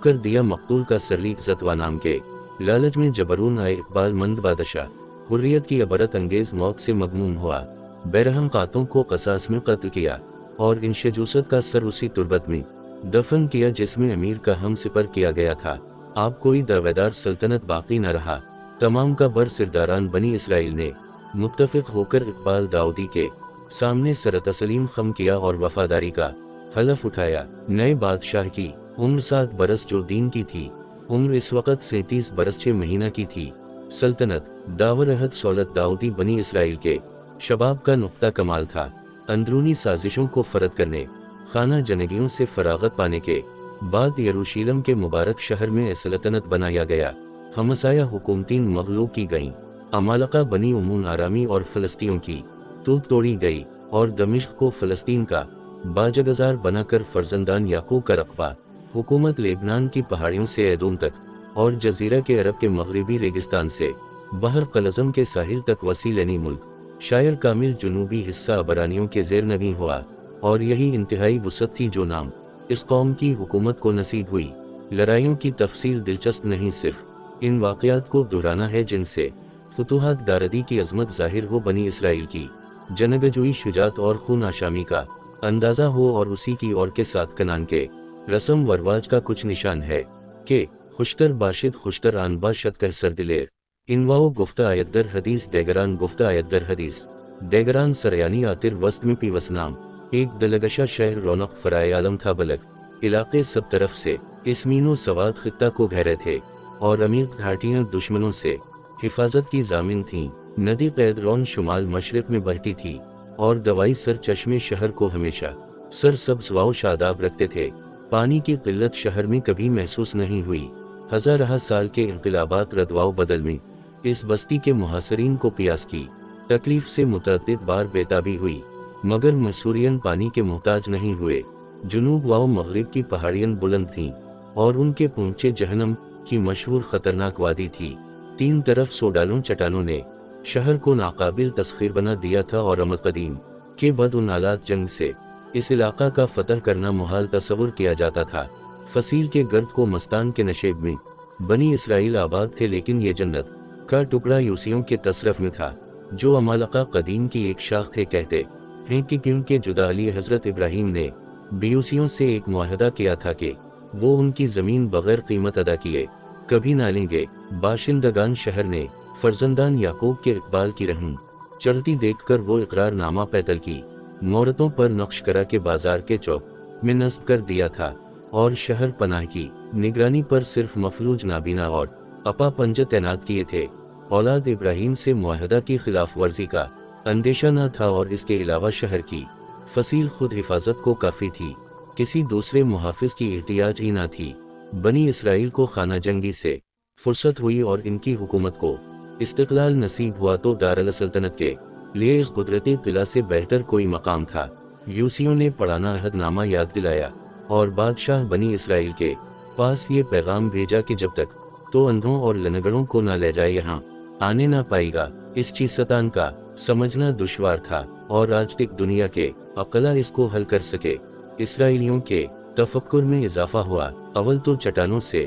कर दिया मकतूल का सरलीक ज़तवा नाम के लालच में जबरून आए इकबाल मंद बादशाह हुर्रियत की अबरत अंगेज मौत से मगमूम हुआ। बेरहम कातों को कसास में कत्ल किया और इन शजूसत का सर उसी तुर्बत में दफन किया जिसमें अमीर का हम सिपर किया गया था। आप कोई दावेदार सल्तनत बाकी न रहा। तमाम का बर सिरदारान बनी इसराइल ने मुत्तफिक होकर इकबाल दाऊदी के सामने सर तस्लीम खम किया और वफादारी का हलफ उठाया। नए बादशाह की उम्र 7 बरस जो दीन की थी, उम्र इस वक्त 37 बरस 6 महीना की थी। सल्तनत दावर अहद सौलत दाऊदी बनी इसराइल के शबाब का नुक्ता कमाल था। अंदरूनी साजिशों को फरद करने, खाना जनगियों से फरागत पाने के बाद यरूशलेम के मुबारक शहर में सल्तनत बनाया गया। हमसाया हुकूमतीन मगलूब की गईं, अमालका बनी उमून आरामी और फ़लस्तीनियों की तूब तोड़ी गई और दमिश्क को फ़लस्तीन का बाजगजार बनाकर फर्जंदान याकूब का रकबा हुकूमत लेबनान की पहाड़ियों से एदोम तक और जजीरा के अरब के मगरबी रेगिस्तान से बहर कलज़म के साहिल तक वसी लेनी मुल्क शायर कामिल जुनूबी हिस्सा अबरानियों के ज़ेर नवी हुआ और यही इंतहाई वुसअत थी जो नाम इस कौम की हुकूमत को नसीब हुई। लड़ाइयों की तफसील दिलचस्प नहीं, सिर्फ इन वाक़यात को दोहराना है जिनसे फुतूहात दारदी की अजमत जाहिर हो, बनी इसराइल की जनगजुई शुजात और खून आशामी का अंदाज़ा हो और उसी की और के साथ कनान के रस्म वरवाज का कुछ निशान है कि खुशतर बाशिद खुशतर आनबा शत कह सरदिलेर इनवाओ गुफ्ता आयत हदीस देगरान गुफ्ता आयत हदीस देगरान सरयानी आतिर वस्त में पीवसनाम एक दलगशा शहर रौनक फराए आलम था बलक इलाके सब तरफ से इसमीनो सवाद खित्ता को घेरे थे और अमीर घाटियां दुश्मनों से हिफाजत की जामिन थीं। नदी कैदरौन शुमाल मशरिक में बहती थी और दवाई सर चश्मे शहर को हमेशा सर सब्ज़ व शादाब रखते थे। पानी की किल्लत शहर में कभी महसूस नहीं हुई। हज़ार साल के इनकलाबात रदवाओ बदल में इस बस्ती के मुहासरीन को प्यास की तकलीफ से मुतअद्दिद बार बेताबी हुई, मगर मसूरियन पानी के मोहताज नहीं हुए। जुनूब व मगरिब की पहाड़ियां बुलंद थीं और उनके पूंचे जहन्नम की मशहूर खतरनाक वादी थी। 3 तरफ सोडालों चट्टानों ने शहर को नाकाबिल तस्खीर बना दिया था और अमल कदीम के बद उन आलात जंग से इस इलाका का फतह करना मुहाल तस्वुर किया जाता था। फसील के गर्द को मस्तान के नशेब में बनी इसराइल आबाद थे, लेकिन ये जन्नत का टुकड़ा यूसियों के तसरफ में था जो अमालका कदीम की एक शाख थे। कहते हैं कि क्योंकि जुदा अली हजरत इब्राहिम ने बीयूसियों से एक मुआहदा किया था कि वो उनकी ज़मीन बगैर कीमत अदा किए कभी ना लेंगे। बाशिंदगान शहर ने फर्जंदान याकूब के इकबाल की रहम चलती देखकर वो इकरारनामा पैदल की मोहरतों पर नक्श करा के बाजार के चौक में नस्ब कर दिया था और शहर पनाह की निगरानी पर सिर्फ मफलूज नाबीना और अपा पंज तैनात किए थे। औलाद इब्राहिम से मुआहदा की खिलाफ वर्जी का अंदेशा न था और इसके अलावा शहर की फसील खुद हिफाजत को काफ़ी थी, किसी दूसरे मुहाफिज की एहतियाज ही न थी। बनी इसराइल को खाना जंगी से फुर्सत हुई और इनकी हुकूमत को इस्तिक़लाल नसीब हुआ तो दारुल सल्तनत के लिए इस कुदरती किला से बेहतर कोई मकाम था। यूसियों ने पढ़ाना अहदनामा याद दिलाया और बादशाह बनी इसराइल के पास ये पैगाम भेजा कि जब तक तो अंधों और लनगड़ों को न ले जाए यहाँ आने ना पाएगा। इस चीज़तान का समझना दुश्वार था और आज तक दुनिया के अक़ला इसको हल कर सके। इसराइलियों के तफक्कुर में इजाफा हुआ। अवल तो चट्टानों से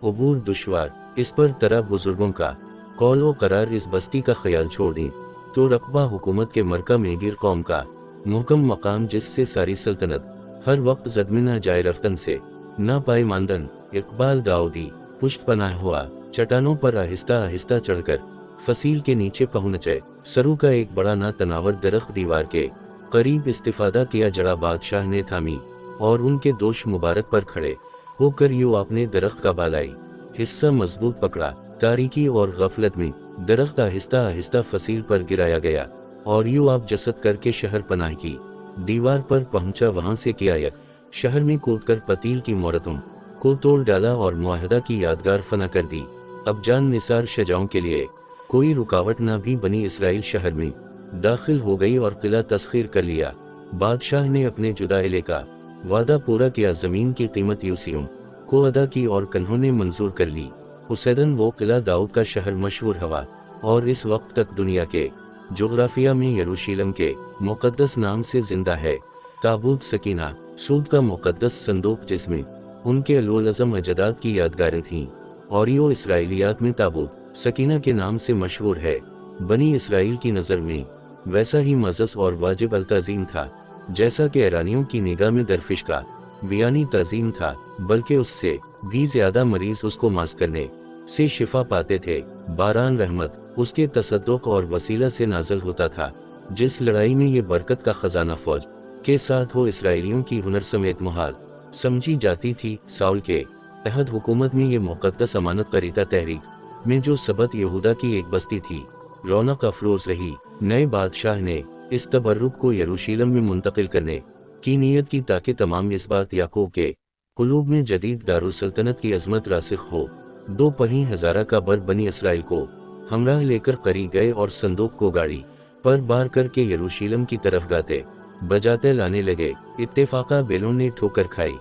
अबूर दुश्वार, इस पर तरह बुजुर्गों का कौल व करार। इस बस्ती का ख्याल छोड़ दें तो रकबा हुकूमत के मरका में गिर कौम का मुहकम मकाम, जिससे सारी सल्तनत हर वक्त जद न जाए रफ्तन से न पाए मानदन। इकबाल दाऊदी पुष्ट पनाह हुआ, चट्टानों पर आहिस्ता आहिस्ता चढ़कर फसील के नीचे पहुंचे। सरू का एक बड़ा ना तनावर दरख्त दीवार के करीब इस्तिफादा किया जड़ा बादशाह ने थामी और उनके दोष मुबारक पर खड़े होकर यूं आपने दरख्त का बालाई हिस्सा मजबूत पकड़ा। तारीकी और गफलत में दरख्त आहिस्ता आहिस्ता फसील पर गिराया गया और यूं आप जसद करके शहर पनाह की दीवार पर पहुंचा। वहां से किया यक शहर में कूदकर पतील की मोहरतों को तोड़ डाला और मुआहदा की यादगार फना कर दी। अब जान निसार शजाओं के लिए कोई रुकावट न भी बनी। इसराइल शहर में दाखिल हो गई और किला तस्खीर कर लिया। बादशाह ने अपने जुदाइले का वादा पूरा किया, जमीन की कीमत यूसियों को अदा की और कन्हों मंजूर कर ली। हुसैदन वो किला दाऊद का शहर मशहूर हवा और इस वक्त तक दुनिया के जोग्राफिया में यरूशलेम के मुकद्दस नाम से जिंदा है। ताबूत सकीना, सूद का मुकद्दस संदूक जिसमें उनके अल्वल-अज़म अजदाद की यादगारें थीं। और यो इसराइलियात में ताबूत सकीना के नाम से मशहूर है। बनी इसराइल की नज़र में वैसा ही मज़स और वाजिब अल-ताज़ीम था जैसा कि ईरानियों की निगाह में दरफिश का वियानी ताज़ीम था, बल्कि उससे भी ज़्यादा मरीज उसको मास करने से शिफा पाते थे। बारान रहमत उसके तसद्दुक और वसीला से नाज़िल होता था। जिस लड़ाई में ये बरकत का खजाना फौज के साथ हो इसराइलियों की हुनर समेत मुहाल समझी जाती थी। साउल के तहत हुकूमत में ये मुक़द्दस अमानत करीता तहरीक में जो सबत यहूदा की एक बस्ती थी रौनक अफरोज रही। नए बादशाह ने इस तबर्रुक को यरूशलेम में मुंतकिल करने की नीयत की ताकि तमाम इस बात याकूब के कुलूब में जदीद दारुल सल्तनत की अजमत रासिख हो। 2 पहिं हज़ारा का बर बनी इसराइल को हमराह लेकर करी गए और संदूक को गाड़ी पर बार करके यरूशलेम की तरफ गाते बजाते लाने लगे। इत्तेफाका बेलों ने ठोकर खाई,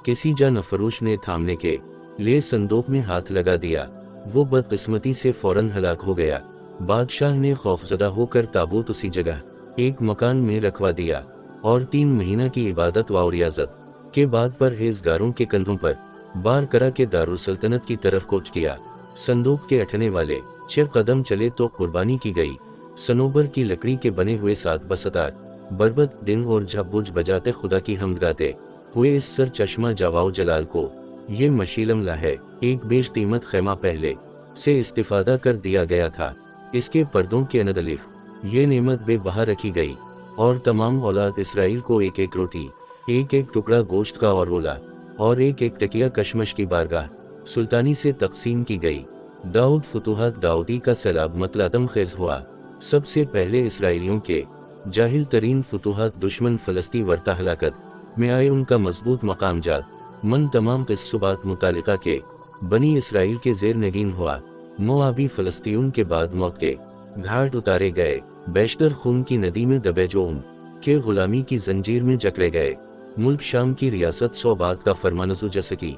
किसी जानफरोश ने थामने के लिए संदूक में हाथ लगा दिया, वो बदकिस्मती से फौरन हलाक हो गया। बादशाह ने खौफजदा होकर ताबूत उसी जगह एक मकान में रखवा दिया और 3 महीना की इबादत व रियाजत के बाद परहेजगारों के कंधों पर बार करा के दारुल सल्तनत की तरफ कूच किया। संदूक के अठने वाले 6 कदम चले तो कुर्बानी की गई। सनोबर की लकड़ी के बने हुए 7 बसतार बरबत दिन और झब्बुज बजाते खुदा की हमद गाते हुए इस सर चश्मा जवाओ जलाल को ये मशीलम ला है। एक बेश कीमत खैमा पहले से इस्तिफादा कर दिया गया था। इसके पर्दों के अनदलिफ ये नेमत बेबहा रखी गई और तमाम औलाद इसराइल को एक एक रोटी, एक एक टुकड़ा गोश्त का और रोला और एक एक टकिया कशमश की बारगाह सुल्तानी से तकसीम की गई। दाऊद फुतूहात दाऊदी का सैलाब मतलातम खेज हुआ। सबसे पहले इसराइलियों के जाहिल तरीन फुतूहात दुश्मन फलस्ती वर्ता हलाकत में आए। उनका मजबूत मकाम जात मन तमाम क़िस्सुबात मुतालिका के बनी इसराइल के ज़ेर नगीन हुआ। मोआबी फलस्तीन के बाद मौत के घाट उतारे गए। बेशतर खून की नदी में दबे जो उन के गुलामी की जंजीर में जकड़े गए। मुल्क शाम की रियासत 100 बात का फरमानजु जसकी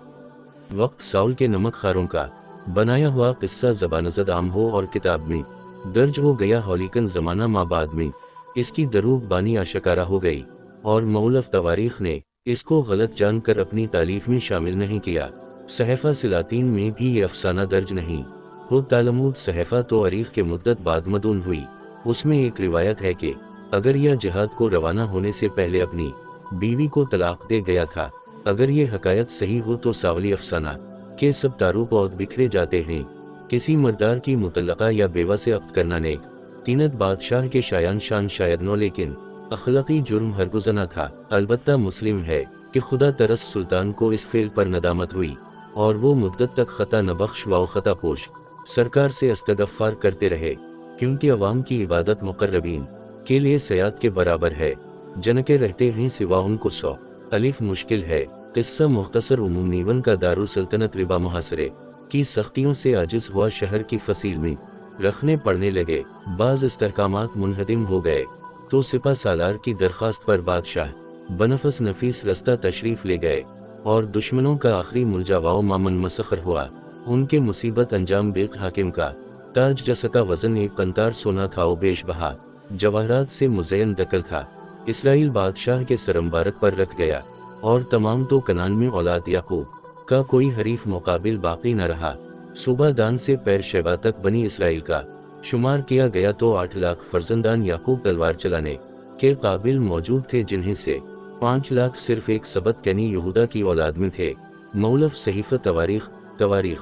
वक्त साउल के नमक खारों का बनाया हुआ किस्सा ज़बानज़द आम हो और किताब में दर्ज हो गया। हौलीकन ज़माना माँ बाद में इसकी दरूग बानी आशकारा हो गई और मौलफ तवारीख ने इसको गलत जानकर अपनी तालीफ में शामिल नहीं किया। सहफ़ा सिलातीन में भी ये अफसाना दर्ज नहीं हो। तालमूद सहफ़ा तो अरीख के मुद्दत बाद मदून हुई। उसमें एक रिवायत है कि अगर यह जिहाद को रवाना होने से पहले अपनी बीवी को तलाक दे गया था। अगर ये हकायत सही हो तो सावली अफसाना के सब तारुक और बिखरे जाते हैं। किसी मर्दार की मुतल्लका या बेवा से अक्द करना नेक तीनत बादशाह के शायान शान शायद नो, लेकिन अखलाकी जुर्म हरगुज़ना था। अलबत्ता मुस्लिम है कि खुदा तरस सुल्तान को इस फेल पर नदामत हुई और वो मुद्दत तक खता नबख्श व खता पोश सरकार से इस्तगफ़ार करते रहे, क्योंकि अवाम की इबादत मुकर्रबीन के लिए सयाद के बराबर है। जनके रहते हैं सिवा उनको 100 अलिफ मुश्किल है। किस्सा मुख्तसर उमूमीवन का दारुल सल्तनत रिबा मुहासरे की सख्तियों से आजिज हुआ, शहर की फसील में रखने पड़ने लगे। बाज़ इस्तेहकामात मुनहदिम हो गए तो सिपा सालार की दरख्वास्त पर बादशाह बनफस नफीस रस्ता तशरीफ ले गए और दुश्मनों का आखिरी मुलजावाओ मामन मसखर हुआ। उनके मुसीबत अंजाम बेक हाकिम का ताज जसका वजन एक कंतार सोना था और बेश बहा जवाहरात से मुज़य्यन दकल था। इसराइल बादशाह के सरम्बारक पर रख गया और तमाम तो कनान में औलाद याकूब का कोई हरीफ मुकाबिल बाकी न रहा। सूबा दान से पैर शेबा तक बनी इसराइल का शुमार किया गया तो 8 लाख फर्जंदान याकूब तलवार चलाने के काबिल मौजूद थे, जिन्हें से 5 लाख सिर्फ एक सबत कैनी यहूदा की औलाद में थे। मौलफ सहीफ़ तवारीख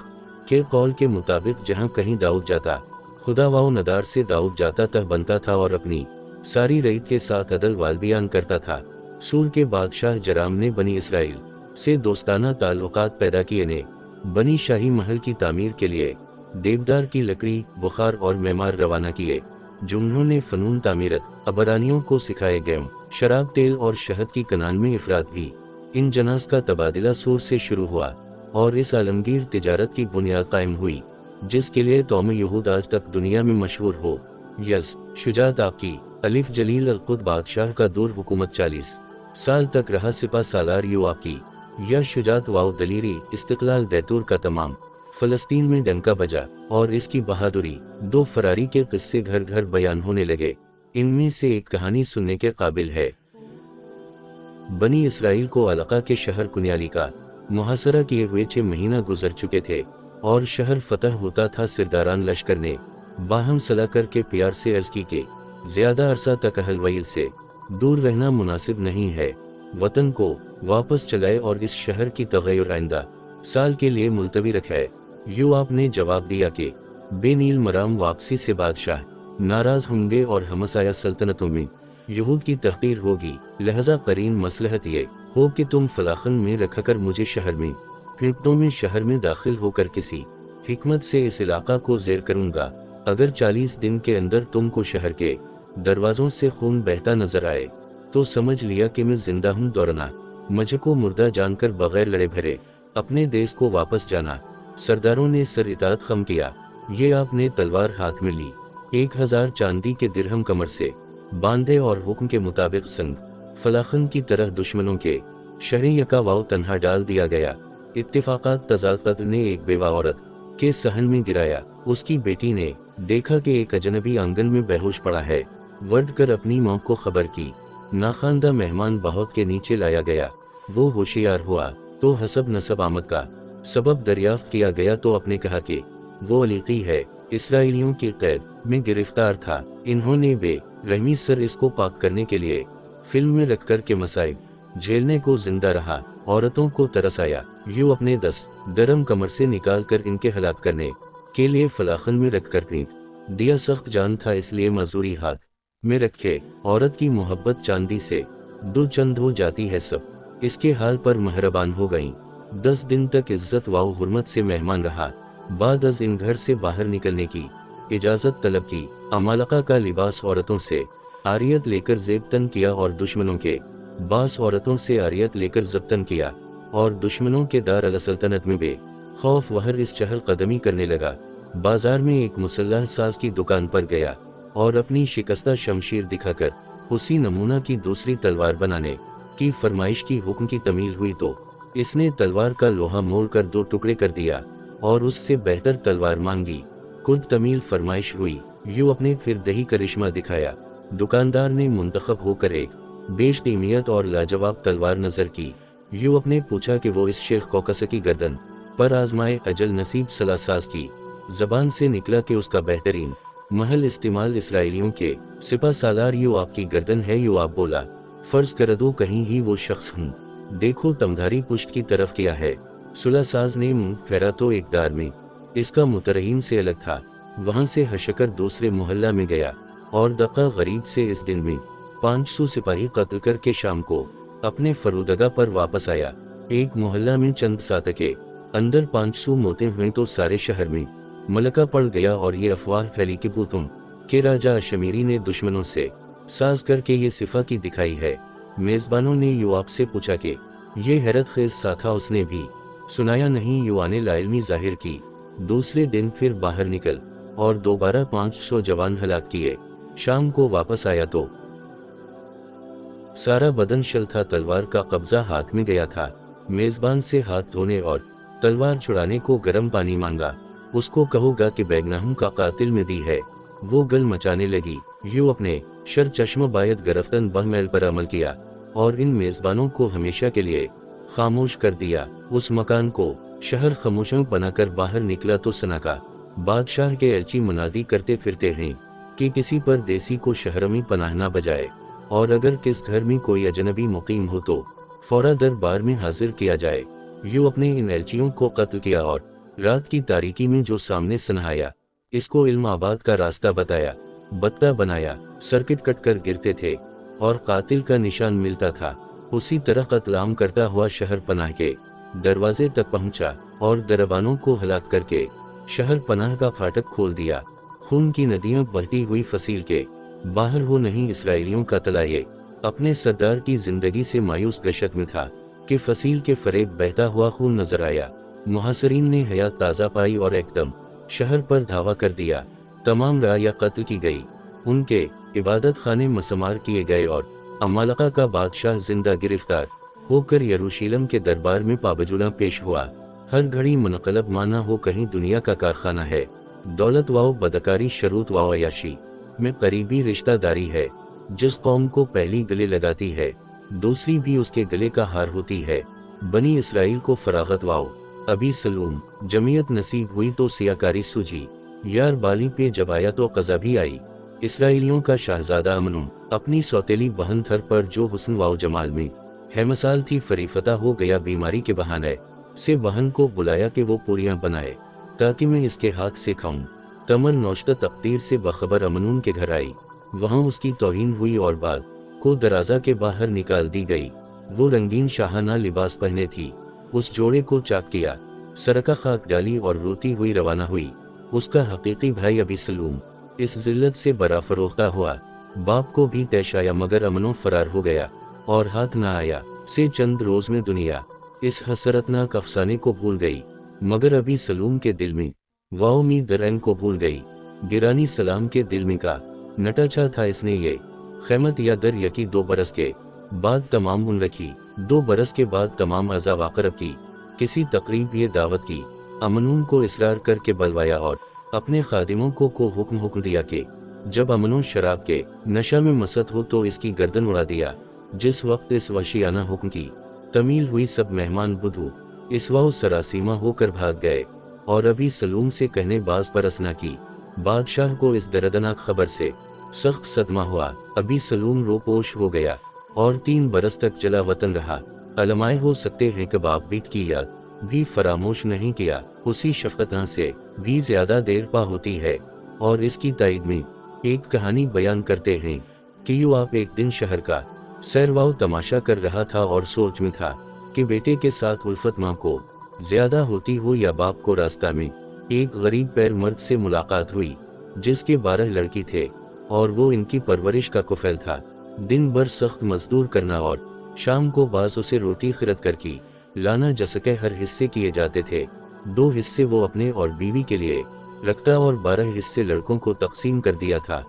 के कौल के मुताबिक जहाँ कहीं दाऊद जाता खुदा वाओ नदार से दाऊद जाता तह बनता था और अपनी सारी रईत के साथ अदल वाल बयान करता था। सूर के बादशाह जराम ने बनी इसराइल से दोस्ताना ताल्लुकात पैदा किए ने बनी शाही महल की तामीर के लिए देवदार की लकड़ी, बुखार और मेमार रवाना किए, जिन्होंने फनून तामीरत अबरानियों को सिखाए गए। शराब, तेल और शहद की कनान में इफरात भी। इन जनास का तबादला सूर से शुरू हुआ और इस आलमगीर तिजारत की बुनियाद कायम हुई जिसके लिए कौम यहूद आज तक दुनिया में मशहूर हो। यस शुजात आपकी अलिफ जलील अलकुद बादशाह का दूर हुकूमत 40 साल तक रहा। सिपा सालार यू आपकी यह शुजात वाव दलीरी इस्तिकलाल दैतूर का तमाम फलस्तीन में डंका बजा और इसकी बहादुरी, 2 फरारी के किस्से घर घर बयान होने लगे। इनमें से एक कहानी सुनने के काबिल है। बनी इसराइल को अलका के शहर कुन्याली का मुहासरा किए हुए 6 महीना गुजर चुके थे और शहर फतह होता था। सिरदारान लश्कर ने बाहम सलाह करके प्यार से अर्ज की कि ज्यादा अरसा तक अहल वईल से दूर रहना मुनासिब नहीं है, वतन को वापस चलाए और इस शहर की तगय्युर आइंदा साल के लिए मुलतवी रखे। योआब ने जवाब दिया कि बेनील मराम वापसी से बादशाह नाराज होंगे और हमसाया सल्तनतों में यहूद की तहकीर होगी, लिहाजा करीन मसलहत ये हो कि तुम फलाखन में रखकर मुझे शहर में मिनटों में शहर में दाखिल होकर किसी हिकमत से इस इलाका को ज़ेर करूंगा। अगर 40 दिन के अंदर तुमको शहर के दरवाजों से खून बहता नजर आए तो समझ लिया कि मैं जिंदा हूँ, दौड़ना मुझको मुर्दा जानकर बगैर लड़े भरे अपने देश को वापस जाना। सरदारों ने सर इताअत खम किया। ये आपने तलवार हाथ में ली, 1000 चांदी के दिरहम कमर से बांधे और हुक्म के मुताबिक संग फलाखन की तरह दुश्मनों के शहरी यका वाव तन्हा डाल दिया गया। इत्तेफाकात तजाकत ने एक बेवा औरत के सहन में गिराया। उसकी बेटी ने देखा कि एक अजनबी आंगन में बेहोश पड़ा है, वर्ड कर अपनी माँ को खबर की। नाखानदा मेहमान बहुत के नीचे लाया गया। वो होशियार हुआ तो हसब नसब आमद का सबब दरियाफ्त किया गया तो अपने कहा कि वो अलीकी है, इसराइलियों की कैद में गिरफ्तार था। इन्होंने बेरहमी सर इसको पाक करने के लिए फिल्म में रखकर के मसाइब झेलने को जिंदा रहा। औरतों को तरस आया। यूं अपने 10 दरम कमर से निकाल कर इनके हलाक करने के लिए फलाखन में रखकर पीट दिया। सख्त जान था इसलिए मजदूरी हाथ में रखे। औरत की मोहब्बत चांदी से दुचंद हो जाती है, सब इसके हाल पर मेहरबान हो गईं। 10 दिन तक इज्जत व हुर्मत से मेहमान रहा। बाद अज इन घर से बाहर निकलने की इजाजत तलब की। अमालका का लिबास औरतों से आरियत लेकर जेबतन किया और दुश्मनों के बास औरतों से आरियत लेकर जब्तन किया और दुश्मनों के दार अल सल्तनत में बे खौफ वहर इस चहल कदमी करने लगा। बाजार में एक मुसल्लाह साज की दुकान पर गया और अपनी शिकस्ता शमशीर दिखाकर उसी नमूना की दूसरी तलवार बनाने की फरमाइश की। हुक्म की तमील हुई तो इसने तलवार का लोहा मोड़ कर 2 टुकड़े कर दिया और उससे बेहतर तलवार मांगी। खुद तमील फरमाइश हुई। यूं अपने फिर दही करिश्मा दिखाया। दुकानदार ने मुंतखब होकर एक बेशकीमियत और लाजवाब तलवार नजर की। यूं अपने पूछा कि वो इस शेख कौकस की गर्दन पर आजमाए अजल। नसीब सलासाज की जबान से निकला कि उसका बेहतरीन महल इस्तेमाल इसराइलियों के सिपा सालार यूं आपकी गर्दन है। यूं आप बोला, फर्ज कर दो कहीं ही वो शख्स हूँ, देखो तमधारी पुष्ट की तरफ किया है। सुलासाज ने मुंह फेरा तो एक दार में इसका मुतरहीम से अलग था। वहां से हशकर दूसरे मोहल्ला में गया और दक्का गरीब से इस दिन में 500 सिपाही कत्ल करके शाम को अपने फरूदगा पर वापस आया। एक मोहल्ला में चंद सात के अंदर 500 मौतें हुई तो सारे शहर में मलका पड़ गया और ये अफवाह फैली कि पुतुम के राजा अशमीरी ने दुश्मनों से साज करके ये सिफा की दिखाई है। मेजबानों ने योआब से पूछा कि ये हैरत खेज सा था, उसने भी सुनाया नहीं। युवा ने लाइल्मी जाहिर की। दूसरे दिन फिर बाहर निकल और दोबारा 500 जवान हलाक किए। शाम को वापस आया तो सारा बदन शल था, तलवार का कब्जा हाथ में गया था। मेजबान से हाथ धोने और तलवार छुड़ाने को गर्म पानी मांगा। उसको कहोगा कि बेगनाहूं का कातिल में दी है। वो गल मचाने लगी। यूं अपने शर चश्म बायत गिरफ्तन बहमैल पर अमल किया और इन मेजबानों को हमेशा के लिए खामोश कर दिया। उस मकान को शहर खामोशों बनाकर बाहर निकला तो सना का बादशाह के एलची मुनादी करते फिरते हैं कि किसी पर देसी को शहर में पनाह न बजाए और अगर किस घर में कोई अजनबी मुकीम हो तो फौरा दरबार में हाजिर किया जाए। यूं अपने इन एलचियों को कत्ल किया और रात की तारीकी में जो सामने सनहाया, इसको इल्माबाद का रास्ता बताया, बत्ता बनाया। सर्किट कट कर गिरते थे और कातिल का निशान मिलता था। उसी तरह कत्लाम करता हुआ शहर पनाह के दरवाजे तक पहुंचा और दरबानों को हलाक करके शहर पनाह का फाटक खोल दिया। खून की नदियां बहती हुई फसील के बाहर हो नहीं। इसराइलियों का तलाये अपने सरदार की जिंदगी से मायूस गशत में था कि फसील के फरेब बहता हुआ खून नजर आया। मुहासरीन ने हयात ताज़ा पाई और एकदम शहर पर धावा कर दिया। तमाम राया कत्ल की गई, उनके इबादत खाने मसमार किए गए और अमालका का बादशाह जिंदा गिरफ्तार होकर यरूशलेम के दरबार में पाबजुला पेश हुआ। हर घड़ी मनकलब माना हो कहीं दुनिया का कारखाना है। दौलत वाओ बदकारी शरूत वाओ अयाशी में करीबी रिश्तेदारी है। जिस कौम को पहली गले लगाती है दूसरी भी उसके गले का हार होती है। बनी इसराइल को फरागत वाओ अभी सलूम जमीयत नसीब हुई तो सियाकारी सूझी। यार बाली पे जब आया तो कज़ा भी आई। इसराइलियों का शाहजादा अमनून अपनी सौतेली बहन थर पर जो हुस्न वाओ जमाल में है मिसाल थी फरीफता हो गया बीमारी के बहाने से बहन को बुलाया कि वो पूरियां बनाए ताकि मैं इसके हाथ से खाऊं। तमर नौश्ता तकदीर से बखबर अमनून के घर आई। वहां उसकी तौहीन हुई और बाद को दराजा के बाहर निकाल दी गई। वो रंगीन शाहाना लिबास पहने थी। उस जोड़े को चाक किया, सरका खाक डाली और रोती हुई रवाना हुई। उसका हकीकी भाई अभी सलूम इस जिल्लत से बरा फरोख्ता हुआ। बाप को भी तैशाया मगर अमनो फरार हो गया और हाथ ना आया। से चंद रोज में दुनिया इस हसरतनाक अफसाने को भूल गई, मगर अभी सलूम के दिल में वाओमी दरैन को भूल गई। गिरानी सलाम के दिल में का नटाचा था इसने ये खैमत या दर यकी 2 बरस के बाद तमाम उन रखी। 2 बरस के बाद तमाम अज़ा वाक़रब की किसी तकरीब ये दावत की। अमनून को इसरार करके बलवाया और अपने खादिमों को हुक्म दिया कि जब अमनून शराब के नशा में मस्त हो तो इसकी गर्दन उड़ा दिया। जिस वक्त इस वशियाना हुक्म की तमील हुई सब मेहमान बुधू इस वाओ सरासीमा होकर भाग गए और अभी सलूम से कहने बाज परस न की। बादशाह को इस दर्दनाक खबर से सख्त सदमा हुआ। अभी सलूम रोपोश हो गया और 3 बरस तक जला वतन रहा। अलमाए हो सकते हैं कि बाप बीत की याद भी फरामोश नहीं किया। उसी शफकत से भी ज्यादा देर पा होती है। और इसकी ताईद में एक कहानी बयान करते हैं कि यूं आप एक दिन शहर का सैरवाओ तमाशा कर रहा था और सोच में था कि बेटे के साथ उल्फत माँ को ज्यादा होती हो या बाप को। रास्ता में एक गरीब पैर मर्द से मुलाकात हुई जिसके 12 लड़की थे और वो इनकी परवरिश का कुफैल था। दिन भर सख्त मजदूर करना और शाम को बाज उसे रोटी खिरत कर की लाना जसके हर हिस्से किए जाते थे। 2 हिस्से वो अपने और बीवी के लिए रखता और 12 हिस्से लड़कों को तकसीम कर दिया था।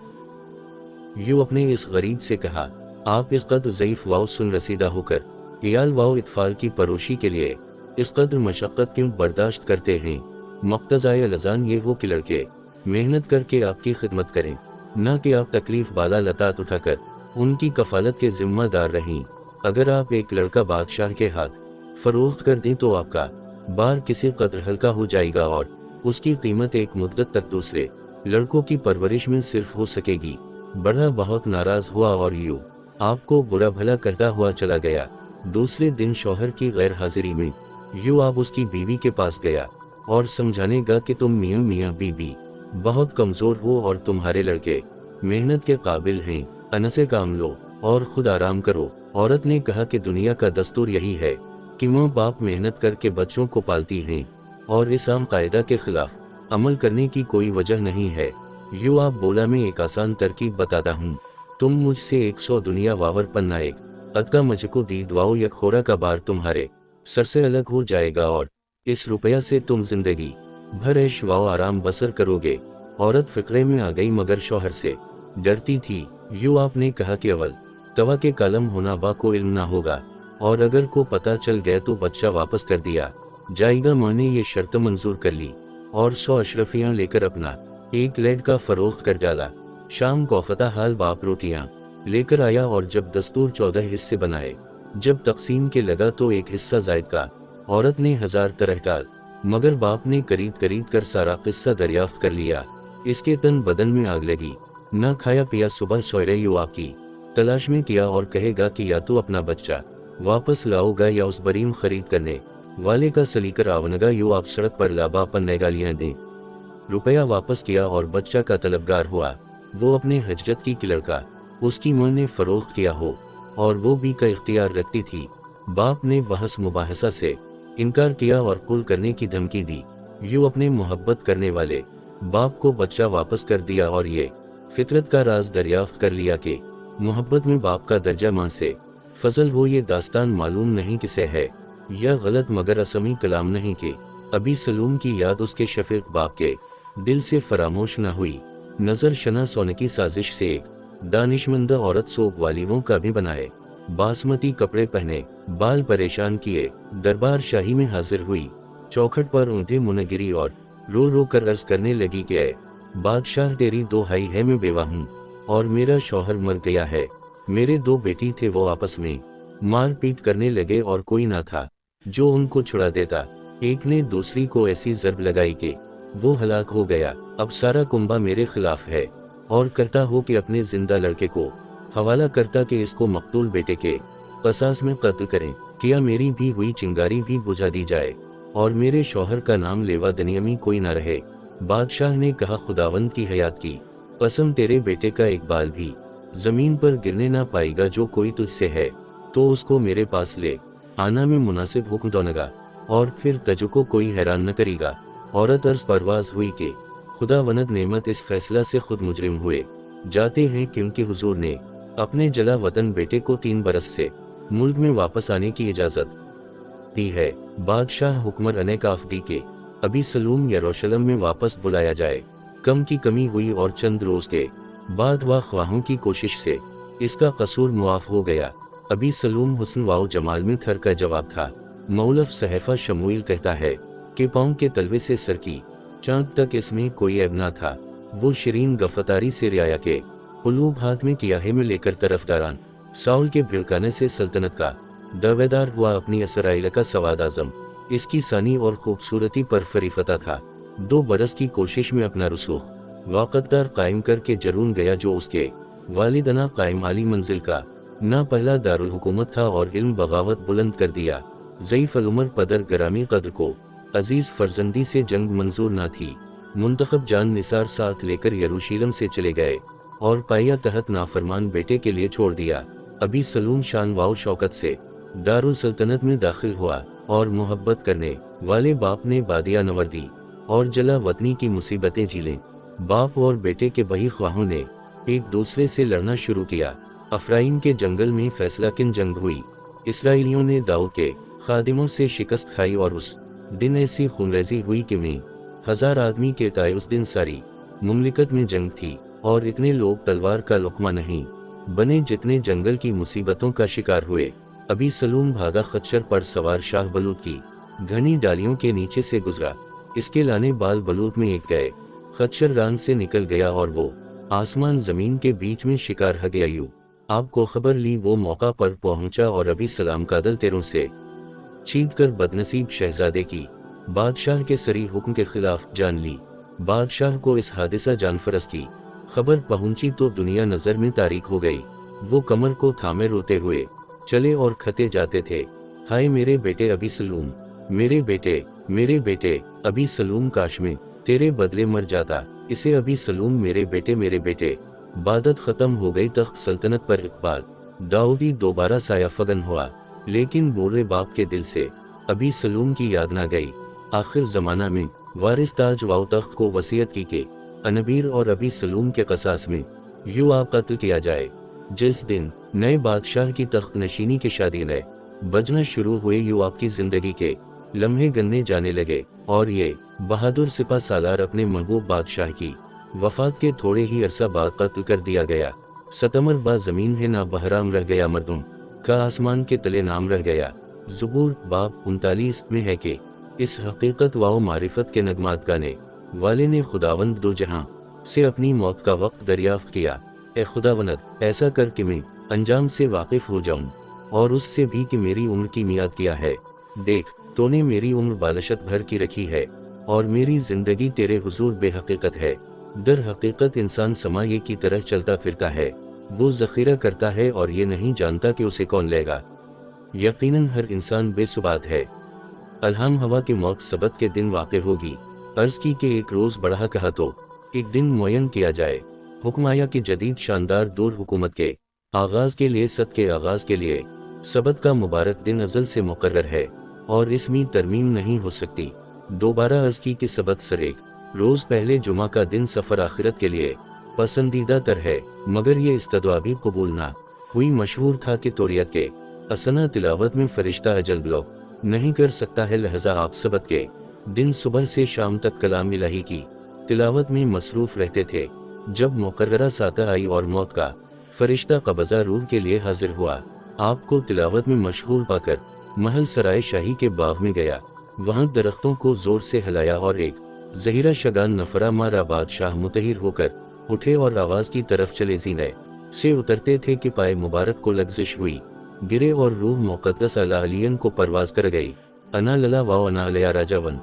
यूं अपने इस गरीब से कहा, आप इस कदर ज़ईफ वाओ सुन रसीदा होकर इयाल वाओ इत्फाल की परोशी के लिए इस कदर मशक्क़त क्यों बर्दाश्त करते हैं। मक़तज़ाए लज़ान ये हो कि लड़के मेहनत करके आपकी खिदमत करें, न कि आप तकलीफ बाला लतात उठाकर उनकी कफालत के जिम्मेदार रहें। अगर आप एक लड़का बादशाह के हाथ फरोख्त कर दें तो आपका बार किसी कदर हल्का हो जाएगा और उसकी कीमत एक मुद्दत तक दूसरे लड़कों की परवरिश में सिर्फ हो सकेगी। बड़ा बहुत नाराज हुआ और यूं आपको बुरा भला करता हुआ चला गया। दूसरे दिन शौहर की गैर हाजिरी में यूं आप उसकी बीवी के पास गया और समझानेगा कि तुम मियाँ बीबी बहुत कमजोर हो और तुम्हारे लड़के मेहनत के काबिल हैं। अनसे काम लो और खुद आराम करो। औरत ने कहा कि दुनिया का दस्तूर यही है कि माँ बाप मेहनत करके बच्चों को पालती हैं और इस आम कायदा के खिलाफ अमल करने की कोई वजह नहीं है। यूं आप बोला, मैं एक आसान तरकीब बताता हूँ। तुम मुझसे 100 दुनिया वावर पन्ना एक अदका मुझको दी दुआओ या खोरा का बार तुम्हारे सर से अलग हो जाएगा और इस रुपया से तुम जिंदगी भर ऐश वाओ आराम बसर करोगे। औरत फिक्रे में आ गई मगर शौहर से डरती थी। यूं आपने कहा कि अवल तवा के कलम होना बा को इल्म ना होगा और अगर को पता चल गया तो बच्चा वापस कर दिया जाएगा। माँ ने ये शर्त मंजूर कर ली और 100 अशरफियाँ लेकर अपना एक लेड का फरोख्त कर डाला। शाम को फता हाल बाप रोटियां लेकर आया और जब दस्तूर 14 हिस्से बनाए, जब तकसीम के लगा तो एक हिस्सा जायद का। औरत ने 1000 तरह टाल मगर बाप ने करीद कर सारा किस्सा दरियाफ्त कर लिया। इसके तन बदन में आग लगी, न खाया पिया। सुबह सोयरे युवा की तलाश में किया और कहेगा कि या तो अपना बच्चा वापस लाओगा या उस बरीम खरीद करने वाले का सलीकर आवनगा। यू आप सड़क पर लाबा पन्ने गालियां दें। रुपया वापस किया और बच्चा का तलबगार हुआ। वो अपने हजरत की लड़का उसकी मां ने फरोख्त किया हो और वो भी का इख्तियार रखती थी। बाप ने बहस मुबाहसा से इनकार किया और कुल करने की धमकी दी। यूं अपने मोहब्बत करने वाले बाप को बच्चा वापस कर दिया और ये फितरत का राज दरियाफ्त कर लिया कि मोहब्बत में बाप का दर्जा मां से फजल हो। ये दास्तान मालूम नहीं किसे है या गलत मगर असमी कलाम नहीं कि अभी सलूम की याद उसके शफीक बाप के दिल से फरामोश न हुई। नजर शना सोने की साजिश से एक दानिशमंद औरत सोप वालियों का भी बनाए, बासमती कपड़े पहने, बाल परेशान किए, दरबार शाही में हाजिर हुई। चौखट पर ऊँटे मुन गिरी और रो रो कर अर्ज करने लगी कि ऐ बादशाह, तेरी दोहाई है, मैं बेवा हूँ और मेरा शौहर मर गया है। मेरे 2 बेटी थे, वो आपस में मार पीट करने लगे और कोई ना था जो उनको छुड़ा देता। एक ने दूसरी को ऐसी ज़र्ब लगाई कि वो हलाक हो गया। अब सारा कुंबा मेरे खिलाफ है और कहता हो कि अपने जिंदा लड़के को हवाला करता कि इसको मकतूल बेटे के कसास में कत्ल करें। किया मेरी भी हुई चिंगारी भी बुझा दी जाए और मेरे शौहर का नाम लेवा दनियमी कोई ना रहे। बादशाह ने कहा, खुदावंद की हयात की कसम, तेरे बेटे का एक बाल भी जमीन पर गिरने ना पाएगा। जो कोई तुझसे है तो उसको मेरे पास ले आना, में मुनासिब हुक्म दोनगा और फिर तजुको कोई हैरान न करेगा। औरत अर्ज परवाज हुई कि खुदावंद नेमत इस फैसला से खुद मुजरिम हुए जाते हैं, क्योंकि हुजूर ने अपने जला वतन बेटे को 3 बरस से मुल्क में वापस आने की इजाजत दी है। बादशाह हुक्मर अनेक आफदी के अभी सलूम यरूशलेम में वापस बुलाया जाए। कम की कमी हुई और चंद रोज के बाद वह ख्वाहों की कोशिश से इसका कसूर मुआफ हो गया। अभी सलूम हुस्न वाओ जमाल में थर का जवाब था। मौलफ सहफा शमूइल कहता है कि पाँव के तलवे से सर की चांद तक इसमें कोई ऐब ना था। वो शरीन गफतारी से रियाया के उलूब हाथ में कियाहे में लेकर तरफदारान साउल के भिड़काने से सल्तनत का दावेदार हुआ। अपनी असराइल का सवाद आजम इसकी सानी और खूबसूरती पर फरीफता था। 2 बरस की कोशिश में अपना रसूख वाक़तदार कायम करके जरून गया, जो उसके वालिदना कायम आली मंजिल का ना पहला दारुल हुकूमत था और इल्म बगावत बुलंद कर दिया। ज़ईफ़ उमर पदर गरामी कद्र को अजीज फर्जंदी से जंग मंजूर ना थी। मुंतखब जान निसार साथ लेकर यरूशलेम से चले गए और पाया तहत नाफरमान बेटे के लिए छोड़ दिया। अभी सलूम शान वाओ शौकत से दारुल सल्तनत में दाखिल हुआ और मोहब्बत करने वाले बाप ने बादिया नवर्दी और जला वतनी की मुसीबतें झीलें। बाप और बेटे के बही ख्वाहों ने एक दूसरे से लड़ना शुरू किया। अफराइम के जंगल में फैसला किन जंग हुई। इसराइलियों ने दाऊद के खादिमों से शिकस्त खाई और उस दिन ऐसी खूनरेजी हुई कि में 1000 आदमी के ताए। उस दिन सारी मुमलिकत में जंग थी और इतने लोग तलवार का लुकमा नहीं बने जितने जंगल की मुसीबतों का शिकार हुए। अभी सलूम भागा खच्चर पर सवार शाह बलूत की घनी डालियों के नीचे से गुजरा। इसके लाने बाल बलूत में एक गए। खच्चर रान से निकल गया और वो आसमान जमीन के बीच में शिकार ह गया। यूं आपको खबर ली वो मौका पर पहुंचा और अभी सलाम का दल तेरों से छीन कर बदनसीब शहजादे की बादशाह के सरी हुक्म के खिलाफ जान ली। बादशाह को इस हादिसा जानफरस की खबर पहुंची तो दुनिया नजर में तारीक हो गई। वो कमर को थामे रोते हुए चले और खते जाते थे, हाय मेरे बेटे अभी सलूम, मेरे बेटे, मेरे बेटे अभी सलूम, काश में तेरे बदले मर जाता। इसे अभी सलूम, मेरे बेटे, मेरे बेटे। बादत खत्म हो गई, तख्त सल्तनत पर इकबाल दाऊदी दोबारा साया फगन हुआ, लेकिन बूढ़े बाप के दिल से अभी सलूम की याद ना गई। आखिर जमाना में वारिस ताज वाओ तख्त को वसीयत की के अनबीर और अभी सलूम के कसास में युवा कत्ल किया जाए। जिस दिन नए बादशाह की तख्त नशीनी के शादी नए बजना शुरू हुए, युवा की जिंदगी के लम्हे गन्ने जाने लगे और ये बहादुर सिपा सालार अपने महबूब बादशाह की वफात के थोड़े ही अरसा बाद कत्ल कर दिया गया। सतमर बा जमीन है ना बहराम रह गया, मर्दों का आसमान के तले नाम रह गया। ज़ुबूर बाब 39 में है कि इस हकीकत व मारिफत के नगमात गाने वाले ने खुदावंद दो जहां से अपनी मौत का वक्त दरियाफ्त किया। ए खुदावंद, ऐसा कर कि मैं अंजाम से वाकिफ हो जाऊं और उससे भी कि मेरी उम्र की मियाद क्या है। देख, तूने मेरी उम्र बालशत भर की रखी है और मेरी जिंदगी तेरे हुजूर बेहकीकत है। दर हकीकत इंसान समाये की तरह चलता फिरता है, वो जखीरा करता है और ये नहीं जानता कि उसे कौन लेगा। यकीनन हर इंसान बेसुबात है। अलहम हवा की मौत सबत के दिन वाक़ होगी। अर्ज की कि एक रोज बढ़ा कहा तो एक दिन मुयन किया जाए। हुक्म आया कि जदीद शानदार दूर हुकूमत के आगाज के लिए सद के आगाज के लिए सबत का मुबारक दिन अजल से मुकर्रर है और इसमें तरमीम नहीं हो सकती। दोबारा अर्ज की कि सबत सरेक रोज पहले जुमा का दिन सफर आखिरत के लिए पसंदीदा तर है, मगर ये इस्तदवाबी कबूल ना हुई। मशहूर था कि तोरियत के असना तिलावत में फरिश्ता अजल ब्लॉक नहीं कर सकता है, लहजा आप सबत के दिन सुबह से शाम तक कलाम इलाही की तिलावत में मसरूफ रहते थे। जब मुकर्ररा साता आई और मौत का फरिश्ता कब्ज़ा रूह के लिए हाजिर हुआ, आपको तिलावत में मशहूर पाकर महल सराय शाही के बाग में गया। وہاں درختوں کو زور سے ہلایا اور ایک زہیرہ شگان نفرہ مارا بادشاہ متحر ہو کر اٹھے اور آواز کی طرف چلے زینے سے اترتے تھے کہ پائے مبارک کو لغزش ہوئی، گرے اور روح مقدس علیہ کو پرواز کر گئی۔ انا للا واو انا علیہ راجاون۔